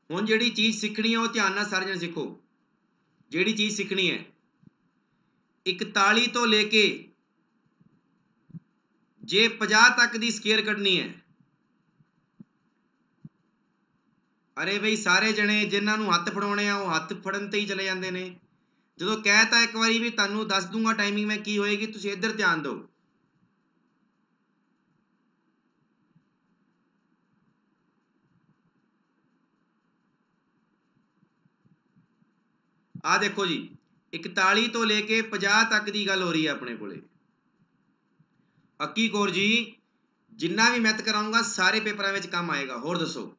A: हुण जिहड़ी चीज़ सीखनी है वो ध्यान नाल सारे जने सीखो। जिहड़ी चीज़ सीखनी है 41 तो लेके जे 50 तक की स्केयर कढनी है, अरे बई सारे जने जिन्हां नूं हत्थ फड़ाउणे आ वो हत्थ फड़न ते ही चले जांदे ने। जो कहता एक बारी भी तुहानू दस दूंगा टाइमिंग में की होएगी, तुसीं इधर ध्यान दो। आ देखो जी 41 तो लेके 50 तक की गल हो रही है अपने कोले। अक्की कौर जी जिन्ना भी मैथ कराऊंगा सारे पेपरों में काम आएगा। होर दसो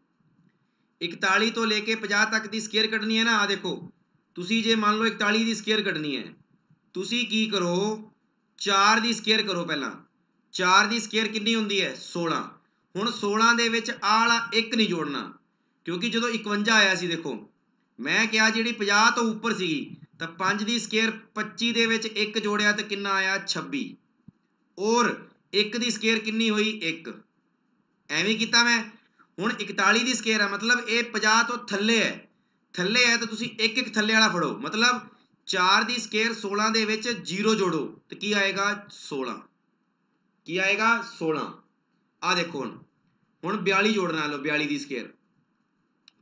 A: 41 तो लेके 50 तक की स्केयर कढनी है ना, आ देखो तुसी जे मान लो 41 की स्केयर कढनी है, तुसी की करो 4 की स्केयर करो पहला। 4 की स्केयर कितनी होंदी है 16। हुण 16 दे विच आ वाला 1 नहीं जोड़ना, क्योंकि जो 51 आया सी देखो मैं क्या जी 50 तो उपर सी, तो 5 की स्केयर 25 दे विच 1 जोड़िया तो कितना आया 26, और 1 की स्केयर कितनी हुई 1, एवं किया मैं। हुण 41 की स्केयर है मतलब ये 50 तो थले है, थले है तो तुसी एक एक थले वाला फड़ो, मतलब 4 की स्केयर 16 दे विच 0 जोड़ो तो की आएगा 16, की आएगा 16। आ देखो हुण 42 जोड़ना, लो 42 की स्केयर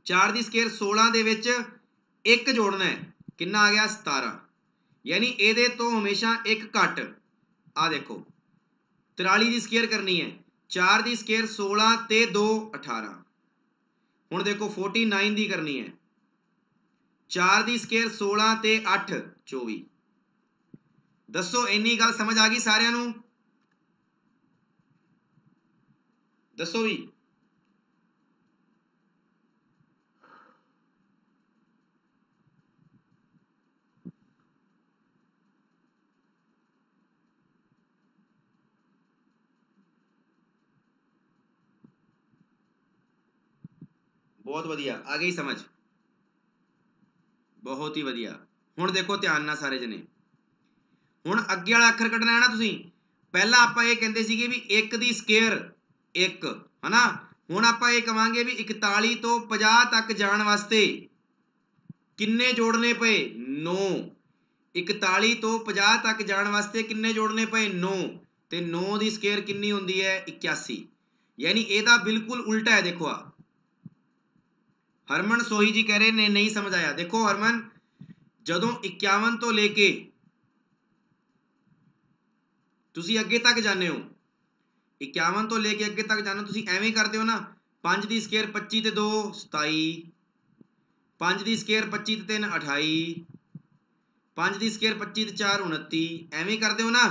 A: 4 की स्केयर 16 दे विच 1 जोड़ना है, कितना आ गया 17, यानी ये तो हमेशा 1 घट। आ देखो 43 की स्केयर करनी है, 4 की स्केयर 16 ते 2 18। हुण देखो 49 की करनी है, 4 की स्केयर 16 ते 8 24। दसो इन्नी गल समझ आ गई सारिਆਂ ਨੂੰ, दसो भी। बहुत वधिया आ गई समझ, बहुत ही वधिया। हुण देखो ध्यान नाल सारे जने, हुण अगे वाला अखर कढना है ना तुसीं, पहला आपां ये कहंदे सीगे भी 1 की स्केयर 1 है ना, हुण आपां ये कहांगे भी 41 तो 50 तक जाण वास्ते किन्ने जोड़ने पे 9, 41 तो 50 तक जाण वास्ते किन्ने जोड़ने पे 9, ते 9 की स्केयर किन्नी होंदी है 81, यानी एदा बिल्कुल उल्टा है। देखो आ हरमन सोही जी कह रहे ने नहीं समझ आया। देखो हरमन जदों 51 तो लेके तुसी अगे तक जाने हो, 51 ਤੋਂ ਲੈ ਕੇ ਅੱਗੇ ਤੱਕ ਜਾਣਾ ਤੁਸੀਂ ਐਵੇਂ ਕਰਦੇ ਹੋ ਨਾ। 5 ਦੀ ਸਕੁਅਰ 25 ਤੇ 2 27, 5 ਦੀ ਸਕੁਅਰ 25 ਤੇ 3 28, 5 ਦੀ ਸਕੁਅਰ 25 ਤੇ 4 29, ਐਵੇਂ ਕਰਦੇ ਹੋ ਨਾ।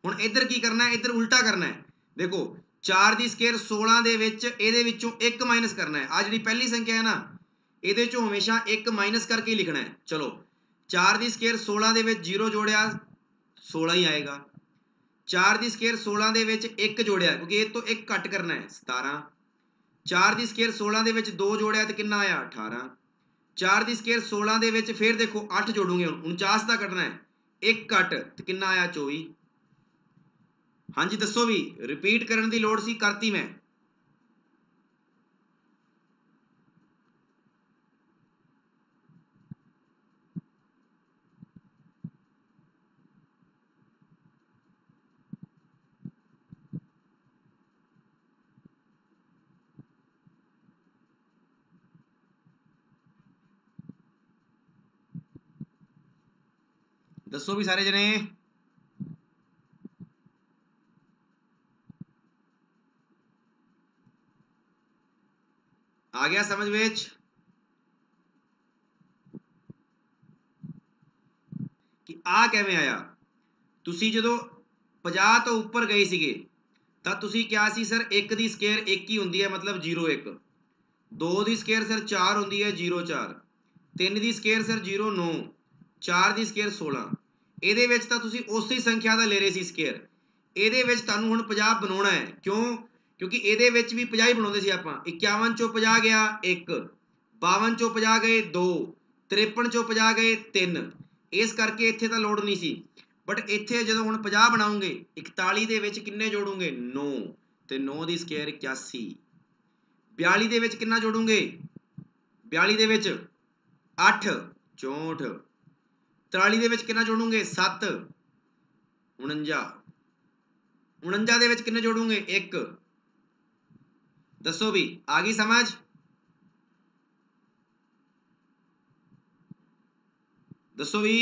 A: ਹੁਣ ਇੱਧਰ ਕੀ ਕਰਨਾ ਹੈ, ਇੱਧਰ ਉਲਟਾ ਕਰਨਾ ਹੈ। ਦੇਖੋ 4 ਦੀ ਸਕੁਅਰ 16 ਦੇ ਵਿੱਚ ਇਹਦੇ ਵਿੱਚੋਂ 1 ਮਾਈਨਸ ਕਰਨਾ ਹੈ। ਆ ਜਿਹੜੀ ਪਹਿਲੀ ਸੰਖਿਆ ਹੈ ਨਾ, ਇਹਦੇ ਚੋਂ ਹਮੇਸ਼ਾ 1 ਮਾਈਨਸ ਕਰਕੇ ਲਿਖਣਾ ਹੈ। ਚਲੋ 4 ਦੀ ਸਕੁਅਰ 16 ਦੇ ਵਿੱਚ 0 ਜੋੜਿਆ 16 ਹੀ ਆਏਗਾ। 4 ਦੀ ਸਕੁਅਰ 16 ਦੇ ਵਿੱਚ 1 ਜੋੜਿਆ, ਕਿਉਂਕਿ ਇਹ ਤੋਂ 1 ਘੱਟ ਕਰਨਾ ਹੈ, 17। 4 ਦੀ ਸਕੁਅਰ 16 ਦੇ ਵਿੱਚ 2 ਜੋੜਿਆ ਤੇ ਕਿੰਨਾ ਆਇਆ 18। 4 ਦੀ ਸਕੁਅਰ 16 ਦੇ ਵਿੱਚ ਫਿਰ ਦੇਖੋ 8 ਜੋੜੂਗੇ, ਹੁਣ 49 ਦਾ ਕੱਢਣਾ ਹੈ, 1 ਘੱਟ ਤੇ ਕਿੰਨਾ ਆਇਆ 24। ਹਾਂਜੀ ਦੱਸੋ ਵੀ, ਰਿਪੀਟ ਕਰਨ ਦੀ ਲੋੜ ਸੀ, ਕਰਤੀ ਮੈਂ। ਦੱਸੋ ਵੀ ਸਾਰੇ ਜਣੇ। ਆ ਗਿਆ ਸਮਝ ਵਿੱਚ ਕਿ ਆ ਕਿਵੇਂ ਆਇਆ। ਤੁਸੀਂ ਜਦੋਂ 50 ਤੋਂ ਉੱਪਰ ਗਏ ਸੀਗੇ ਤਾਂ ਤੁਸੀਂ ਕਿਹਾ ਸੀ ਸਰ 1 ਦੀ ਸਕੁਅਰ 1 ਹੀ ਹੁੰਦੀ ਹੈ, ਮਤਲਬ 0 1। 2 ਦੀ ਸਕੁਅਰ ਸਰ 4 ਹੁੰਦੀ ਹੈ, 0 4। 3 ਦੀ ਸਕੁਅਰ ਸਰ 0 9। 4 ਦੀ ਸਕੁਅਰ 16। ਇਹਦੇ ਵਿੱਚ ਤਾਂ ਤੁਸੀਂ ਉਸੇ ਸੰਖਿਆ ਦਾ ਲੈ ਰਹੇ ਸੀ ਸਕੁਅਰ। ਇਹਦੇ ਵਿੱਚ ਤੁਹਾਨੂੰ ਹੁਣ 50 ਬਣਾਉਣਾ ਹੈ। ਕਿਉਂ? ਕਿਉਂਕਿ ਇਹਦੇ ਵਿੱਚ ਵੀ 50 ਹੀ ਬਣਾਉਂਦੇ ਸੀ ਆਪਾਂ। 51 ਚੋਂ 50 ਗਿਆ 1, 52 ਚੋਂ 50 ਗਏ 2, 53 ਚੋਂ 50 ਗਏ 3। ਇਸ ਕਰਕੇ ਇੱਥੇ ਤਾਂ ਲੋੜ ਨਹੀਂ ਸੀ। ਬਟ ਇੱਥੇ ਜਦੋਂ ਹੁਣ 50 ਬਣਾਉਂਗੇ 41 ਦੇ ਵਿੱਚ ਕਿੰਨੇ ਜੋੜੂਗੇ 9 ਤੇ 9 ਦੀ ਸਕੁਅਰ 81। 42 ਦੇ ਵਿੱਚ ਕਿੰਨਾ ਜੋੜੂਗੇ 42 ਦੇ ਵਿੱਚ 8 64। 43 ਦੇ ਵਿੱਚ ਕਿੰਨਾ ਜੋੜੂਗੇ 7 49। 49 ਦੇ ਵਿੱਚ ਕਿੰਨੇ ਜੋੜੂਗੇ 1। ਦੱਸੋ ਵੀ ਆ ਗਈ ਸਮਝ। ਦੱਸੋ ਵੀ।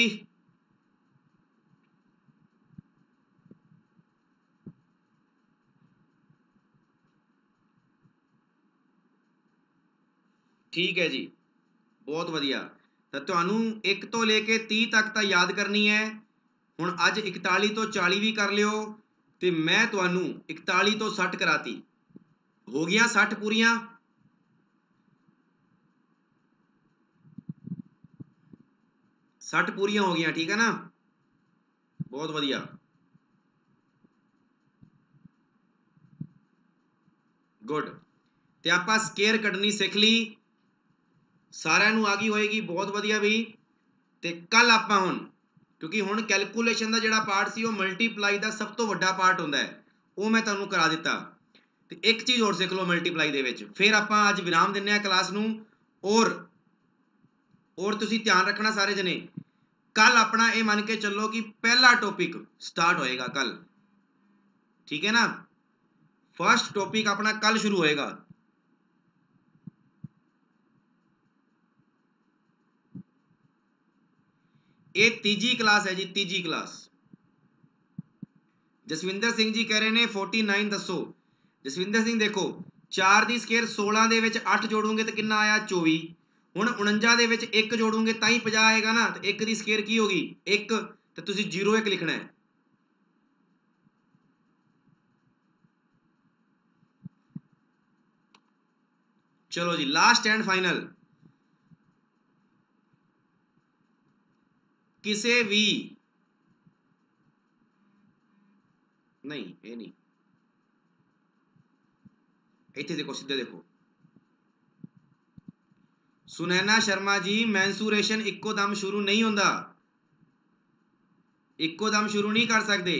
A: ਠੀਕ ਹੈ ਜੀ, ਬਹੁਤ ਵਧੀਆ। ਤਾਂ ਤੁਹਾਨੂੰ 1 ਤੋਂ ਲੈ ਕੇ 30 ਤੱਕ ਤਾਂ ਯਾਦ ਕਰਨੀ ਹੈ। ਹੁਣ ਅੱਜ 41 ਤੋਂ 40 ਵੀ ਕਰ ਲਿਓ ਤੇ ਮੈਂ ਤੁਹਾਨੂੰ 41 ਤੋਂ 60 ਕਰਾਤੀ। ਹੋ ਗਈਆਂ 60 ਪੂਰੀਆਂ। ਪੂਰੀਆਂ ਹੋ ਗਈਆਂ, ਠੀਕ ਹੈ ਨਾ। ਬਹੁਤ ਵਧੀਆ। ਗੁੱਡ। ਤੇ ਆਪਾਂ ਸਕੁਅਰ ਕੱਢਣੀ ਸਿੱਖ ਲਈ, ਸਾਰਿਆਂ ਨੂੰ ਆ ਗਈ ਹੋਏਗੀ, ਬਹੁਤ ਵਧੀਆ ਵੀ। ਤੇ ਕੱਲ ਆਪਾਂ ਹੁਣ, ਕਿਉਂਕਿ ਹੁਣ ਕੈਲਕੂਲੇਸ਼ਨ ਦਾ ਜਿਹੜਾ ਪਾਰਟ ਸੀ ਉਹ ਮਲਟੀਪਲਾਈ ਦਾ ਸਭ ਤੋਂ ਵੱਡਾ ਪਾਰਟ ਹੁੰਦਾ ਹੈ, ਉਹ ਮੈਂ ਤੁਹਾਨੂੰ ਕਰਾ ਦਿੱਤਾ। ਤੇ ਇੱਕ ਚੀਜ਼ ਹੋਰ ਸਿੱਖ ਲਓ ਮਲਟੀਪਲਾਈ ਦੇ ਵਿੱਚ, ਫਿਰ ਆਪਾਂ ਅੱਜ ਵਿਰਾਮ ਦਿੰਦੇ ਹਾਂ ਕਲਾਸ ਨੂੰ। ਔਰ ਤੁਸੀਂ ਧਿਆਨ ਰੱਖਣਾ ਸਾਰੇ ਜਣੇ, ਕੱਲ ਆਪਣਾ ਇਹ ਮੰਨ ਕੇ ਚੱਲੋ ਕਿ ਪਹਿਲਾ ਟੌਪਿਕ ਸਟਾਰਟ ਹੋਏਗਾ ਕੱਲ, ਠੀਕ ਹੈ ਨਾ। ਫਸਟ ਟੌਪਿਕ ਆਪਣਾ ਕੱਲ ਸ਼ੁਰੂ ਹੋਏਗਾ। ਇਹ ਤੀਜੀ ਕਲਾਸ ਹੈ ਜੀ, ਤੀਜੀ ਕਲਾਸ। ਜਸਵਿੰਦਰ ਸਿੰਘ ਜੀ ਕਹਿ ਰਹੇ ਨੇ 49 ਦੱਸੋ। ਜਸਵਿੰਦਰ ਸਿੰਘ ਦੇਖੋ 4 ਦੀ ਸਕੁਅਰ 16 ਦੇ ਵਿੱਚ 8 ਜੋੜੋਗੇ ਤਾਂ ਕਿੰਨਾ ਆਇਆ 24। ਹੁਣ 49 ਦੇ ਵਿੱਚ 1 ਜੋੜੋਗੇ ਤਾਂ ਹੀ 50 ਆਏਗਾ ਨਾ। ਤੇ 1 ਦੀ ਸਕੁਅਰ ਕੀ ਹੋਗੀ 1, ਤੇ ਤੁਸੀਂ 0 1 ਲਿਖਣਾ ਹੈ। ਚਲੋ ਜੀ ਲਾਸਟ ਐਂਡ ਫਾਈਨਲ। ਕਿਸੇ ਵੀ ਨਹੀਂ, ਇਹ ਨਹੀਂ, ਇੱਥੇ ਦੇਖੋ, ਸਿੱਧੇ ਦੇਖੋ। ਸੁਨੈਨਾ ਸ਼ਰਮਾ ਜੀ ਮੈਂਸੂਰੇਸ਼ਨ ਇੱਕੋ ਦਮ ਸ਼ੁਰੂ ਨਹੀਂ ਹੁੰਦਾ, ਇੱਕੋ ਦਮ ਸ਼ੁਰੂ ਨਹੀਂ ਕਰ ਸਕਦੇ।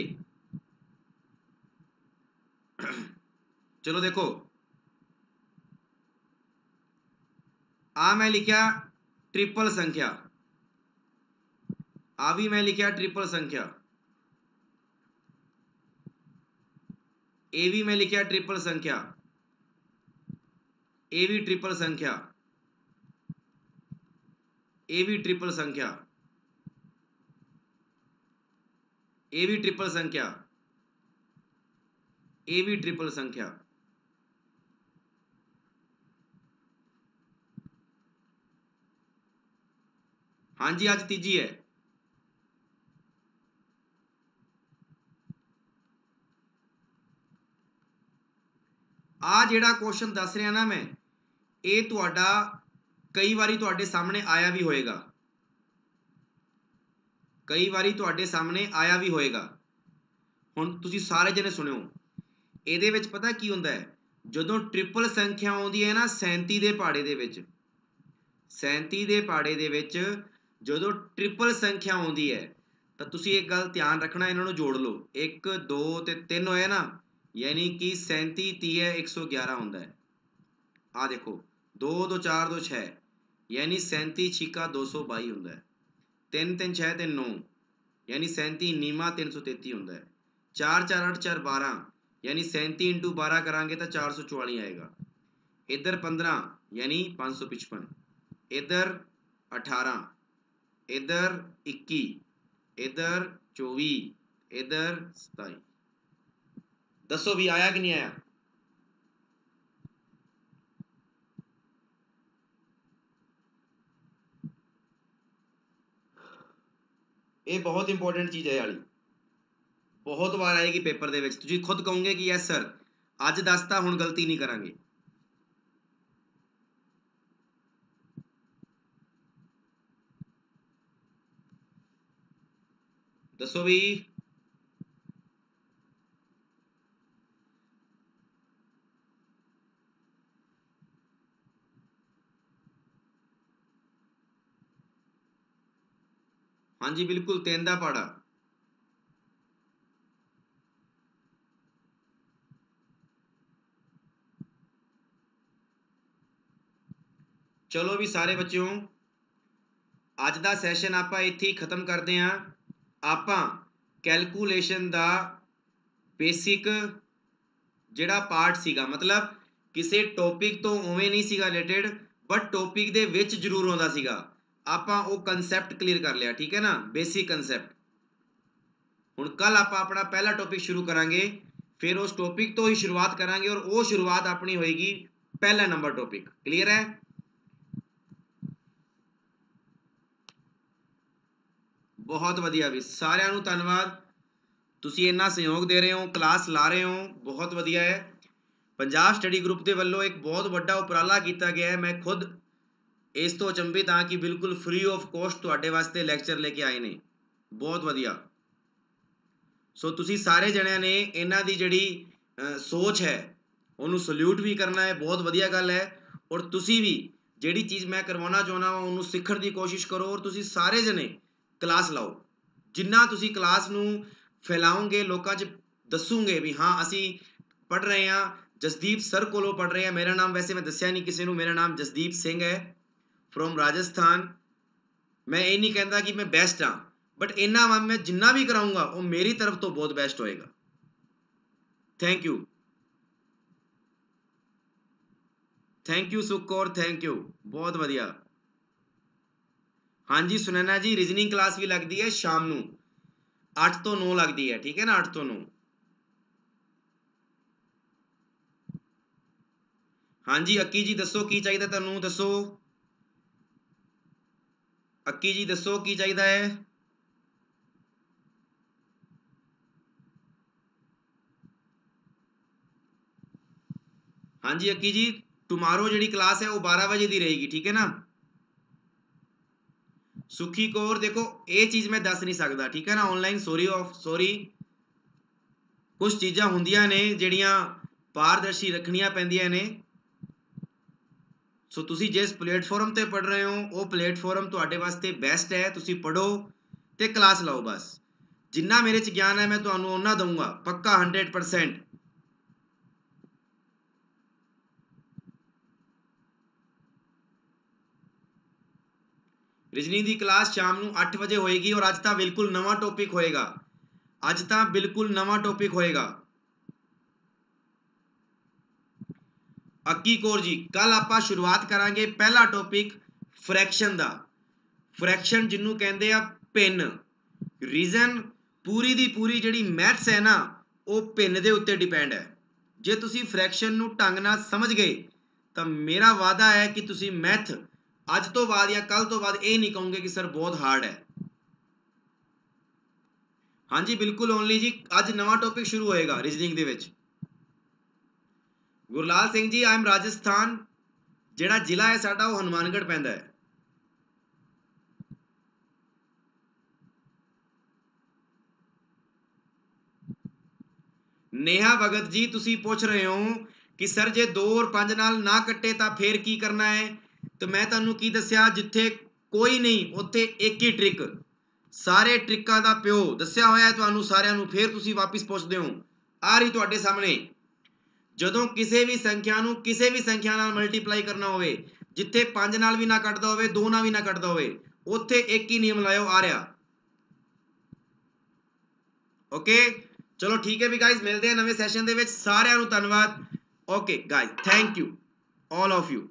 A: ਚਲੋ ਦੇਖੋ, ਆ ਮੈਂ ਲਿਖਿਆ ट्रिपल संख्या, आ भी मैं लिखा ट्रिपल संख्या, ए भी मैं लिखा ट्रिपल संख्या, ए भी ट्रिपल संख्या, ए भी ट्रिपल संख्या, ए भी ट्रिपल संख्या, ये भी ट्रिपल संख्या। हाँ जी अज तीजी है। आ जिहड़ा क्वेश्चन दस रहा ना मैं, ये तुहाडा कई बारी तुहाडे सामने आया भी होएगा, कई बारी तुहाडे सामने आया भी होएगा। हुण तुसीं सारे जने सुणिओ, ਇਹਦੇ ਵਿੱਚ पता की ਹੁੰਦਾ है, ਜਦੋਂ ट्रिपल संख्या आउंदी है ना 37 ਦੇ ਪਹਾੜੇ ਦੇ ਵਿੱਚ, 37 ਦੇ ਪਹਾੜੇ ਦੇ ਵਿੱਚ ਜਦੋਂ ट्रिपल संख्या आउंदी है ਤਾਂ ਤੁਸੀਂ ਇੱਕ ਗੱਲ ਧਿਆਨ ਰੱਖਣਾ, ਇਹਨਾਂ ਨੂੰ ਜੋੜ ਲਓ, 1 2 ਤੇ 3 ਹੋਇਆ ਨਾ, यानी कि 37 30 111 ਹੁੰਦਾ है। आ देखो 2 2 4 2 6, यानी 37 छिका 222 ਹੁੰਦਾ है। 3 3 6 3 9, यानी 37 नीमा 333 ਹੁੰਦਾ है। 4 4 8 4 12, यानी 37 इंटू 12 करांगे तो 444 आएगा। इधर 15, यानी 555, इधर 18, इधर 21, इधर 24, इधर 27। दसो भी आया कि नहीं आया? ये बहुत इंपॉर्टेंट चीज़ है वाली, बहुत बार आएगी पेपर दे विच, तुसीं खुद कहोगे कि यस सर अज दसता हुण गलती नहीं करांगे। दसो भी। हाँ जी बिल्कुल 3 दा पहाड़ा। चलो भी सारे बच्चों, अज दा सैशन आपां इत्थे ही खत्म करते हैं। आपां कैलकुलेशन दा बेसिक जिहड़ा पार्ट सीगा, मतलब किसी टॉपिक तो उवें नहीं सीगा रिलेटेड, बट टॉपिक दे विच जरूर आउंदा सीगा। आपां वो कंसैप्ट क्लीयर कर लिया, ठीक है ना, बेसिक कंसैप्ट। हुण कल आपां अपना पहला टॉपिक शुरू करांगे, फिर उस टॉपिक तो ही शुरुआत करांगे, और वो शुरुआत अपनी होएगी पहला नंबर टॉपिक। क्लीयर है? बहुत वधिया भी, सारिਆਂ ਨੂੰ ਧੰਨਵਾਦ, ਤੁਸੀਂ ਇੰਨਾ ਸਹਿਯੋਗ ਦੇ ਰਹੇ ਹੋ, क्लास ला रहे हो, बहुत वधिया है। पंजाब स्टडी ग्रुप के वल्लों एक बहुत बड़ा उपराला किया गया है। मैं खुद इस तो अचंभित हाँ कि बिल्कुल फ्री ऑफ कॉस्ट तुहाडे वास्ते लैक्चर लेके आए ने, बहुत वधिया। सो तुसी सारे जणिਆਂ ने इन्हां दी जिहड़ी सोच है उन्होंने सल्यूट भी करना है, बहुत वधिया गल है। और तुसी भी जिहड़ी चीज़ मैं करवाना चाहुंदा वा उन्होंने सीखण दी कोशिश करो, और तुसी सारे जने क्लास लाओ। जिन्ना तुसी क्लास नूं फैलाओगे, लोकां च दसूंगे भी हाँ असी पढ़ रहे हैं, जसदीप सर कोलों पढ़ रहे हैं। मेरा नाम वैसे मैं दस्या नहीं किसी नूं, मेरा नाम जसदीप सिंह है फ्रॉम राजस्थान। मैं ये नहीं कहता कि मैं बेस्ट हाँ, बट इन्ना वा मैं जिन्ना भी कराऊंगा वो मेरी तरफ तो बहुत बेस्ट होएगा। Thank you, thank you Sukhaur, thank you, बहुत वधिया। हाँ जी सुनैना जी, रीजनिंग क्लास भी लगती है शाम नूं 8 तो 9 लगती है, ठीक है ना, 8 तो 9। हाँ जी अक्की जी दसो की चाहिए तुहानूं, दसो अक्की जी दसो की चाहिए है। हाँ जी अक्की जी, टुमारो जिहड़ी क्लास है वो 12 बजे की रहेगी, ठीक है ना। सुखी कौर देखो ये चीज़ मैं दस नहीं सकता, ठीक है ना, ऑनलाइन सॉरी कुछ चीज़ां हुंदियां ने जिहड़ियां पारदर्शी रखनियां पैंदियां ने। सो तुसी जिस प्लेटफॉर्म ते पढ़ रहे हो वो प्लेटफॉर्म तुहाडे वास्ते बेस्ट है, तुसी पढ़ो ते क्लास लाओ। बस जिन्ना मेरे च ज्ञान है मैं तुहानूं उन्ना दूंगा पक्का 100%। रीजनिंग की क्लास शाम नूं 8 बजे होएगी, और अज तां बिल्कुल नवा टॉपिक होएगा, अज तां बिल्कुल नवा टॉपिक होएगा। अक्की कौर जी कल आपां शुरुआत करांगे पहला टॉपिक फ्रैक्शन दा। फ्रैक्शन जिन्हों कहते हैं पिन। रीजन पूरी दी पूरी जिहड़ी मैथ्स है ना वो पिन दे उत्ते डिपेंड है। ਜੇ ਤੁਸੀਂ ਫ੍ਰੈਕਸ਼ਨ ਨੂੰ ਢੰਗ ਨਾਲ ਸਮਝ ਗਏ ਤਾਂ ਮੇਰਾ ਵਾਅਦਾ ਹੈ ਕਿ ਤੁਸੀਂ ਮੈਥ ਅੱਜ ਤੋਂ ਬਾਅਦ ਜਾਂ ਕੱਲ ਤੋਂ ਬਾਅਦ ਇਹ ਨਹੀਂ ਕਹੋਗੇ ਕਿ ਸਰ ਬਹੁਤ ਹਾਰਡ ਹੈ। ਹਾਂਜੀ ਬਿਲਕੁਲ ਓਨਲੀ ਜੀ, ਅੱਜ ਨਵਾਂ ਟੌਪਿਕ ਸ਼ੁਰੂ ਹੋਏਗਾ ਰੀਜ਼ਨਿੰਗ ਦੇ ਵਿੱਚ। ਗੁਰਲਾਲ ਸਿੰਘ ਜੀ ਆਈ ਐਮ ਰਾਜਸਥਾਨ, ਜਿਹੜਾ ਜ਼ਿਲ੍ਹਾ ਹੈ ਸਾਡਾ ਉਹ ਹਨੂਮਾਨਗੜ੍ਹ ਪੈਂਦਾ ਹੈ। ਨੇਹਾ ਭਗਤ ਜੀ ਤੁਸੀਂ ਪੁੱਛ ਰਹੇ ਹੋ ਕਿ ਸਰ ਜੇ 2 ਔਰ 5 ਨਾਲ ਨਾ ਕੱਟੇ ਤਾਂ ਫੇਰ ਕੀ ਕਰਨਾ ਹੈ? ਤੇ ਮੈਂ ਤੁਹਾਨੂੰ ਕੀ ਦੱਸਿਆ, ਜਿੱਥੇ ਕੋਈ ਨਹੀਂ ਉੱਥੇ ਇੱਕ ਹੀ ਟ੍ਰਿਕ, ਸਾਰੇ ਟ੍ਰਿਕਾਂ ਦਾ ਪਿਓ ਦੱਸਿਆ ਹੋਇਆ ਹੈ ਤੁਹਾਨੂੰ ਸਾਰਿਆਂ ਨੂੰ। ਫੇਰ ਤੁਸੀਂ ਵਾਪਿਸ ਪੁੱਛਦੇ ਹੋ, ਆ ਰਹੀ ਤੁਹਾਡੇ ਸਾਹਮਣੇ। ਜਦੋਂ ਕਿਸੇ ਵੀ ਸੰਖਿਆ ਨੂੰ ਕਿਸੇ ਵੀ ਸੰਖਿਆ ਨਾਲ ਮਲਟੀਪਲਾਈ ਕਰਨਾ ਹੋਵੇ, ਜਿੱਥੇ 5 ਨਾਲ ਵੀ ਨਾ ਕੱਟਦਾ ਹੋਵੇ 2 ਨਾਲ ਵੀ ਨਾ ਕੱਟਦਾ ਹੋਵੇ, ਉੱਥੇ ਇੱਕ ਹੀ ਨਿਯਮ ਲਾਇਓ, ਆ ਰਿਹਾ। ਓਕੇ ਚਲੋ ਠੀਕ ਹੈ ਵੀ ਗਾਇਜ਼, ਮਿਲਦੇ ਆ ਨਵੇਂ ਸੈਸ਼ਨ ਦੇ ਵਿੱਚ। ਸਾਰਿਆਂ ਨੂੰ ਧੰਨਵਾਦ। Okay guys, thank you all of you.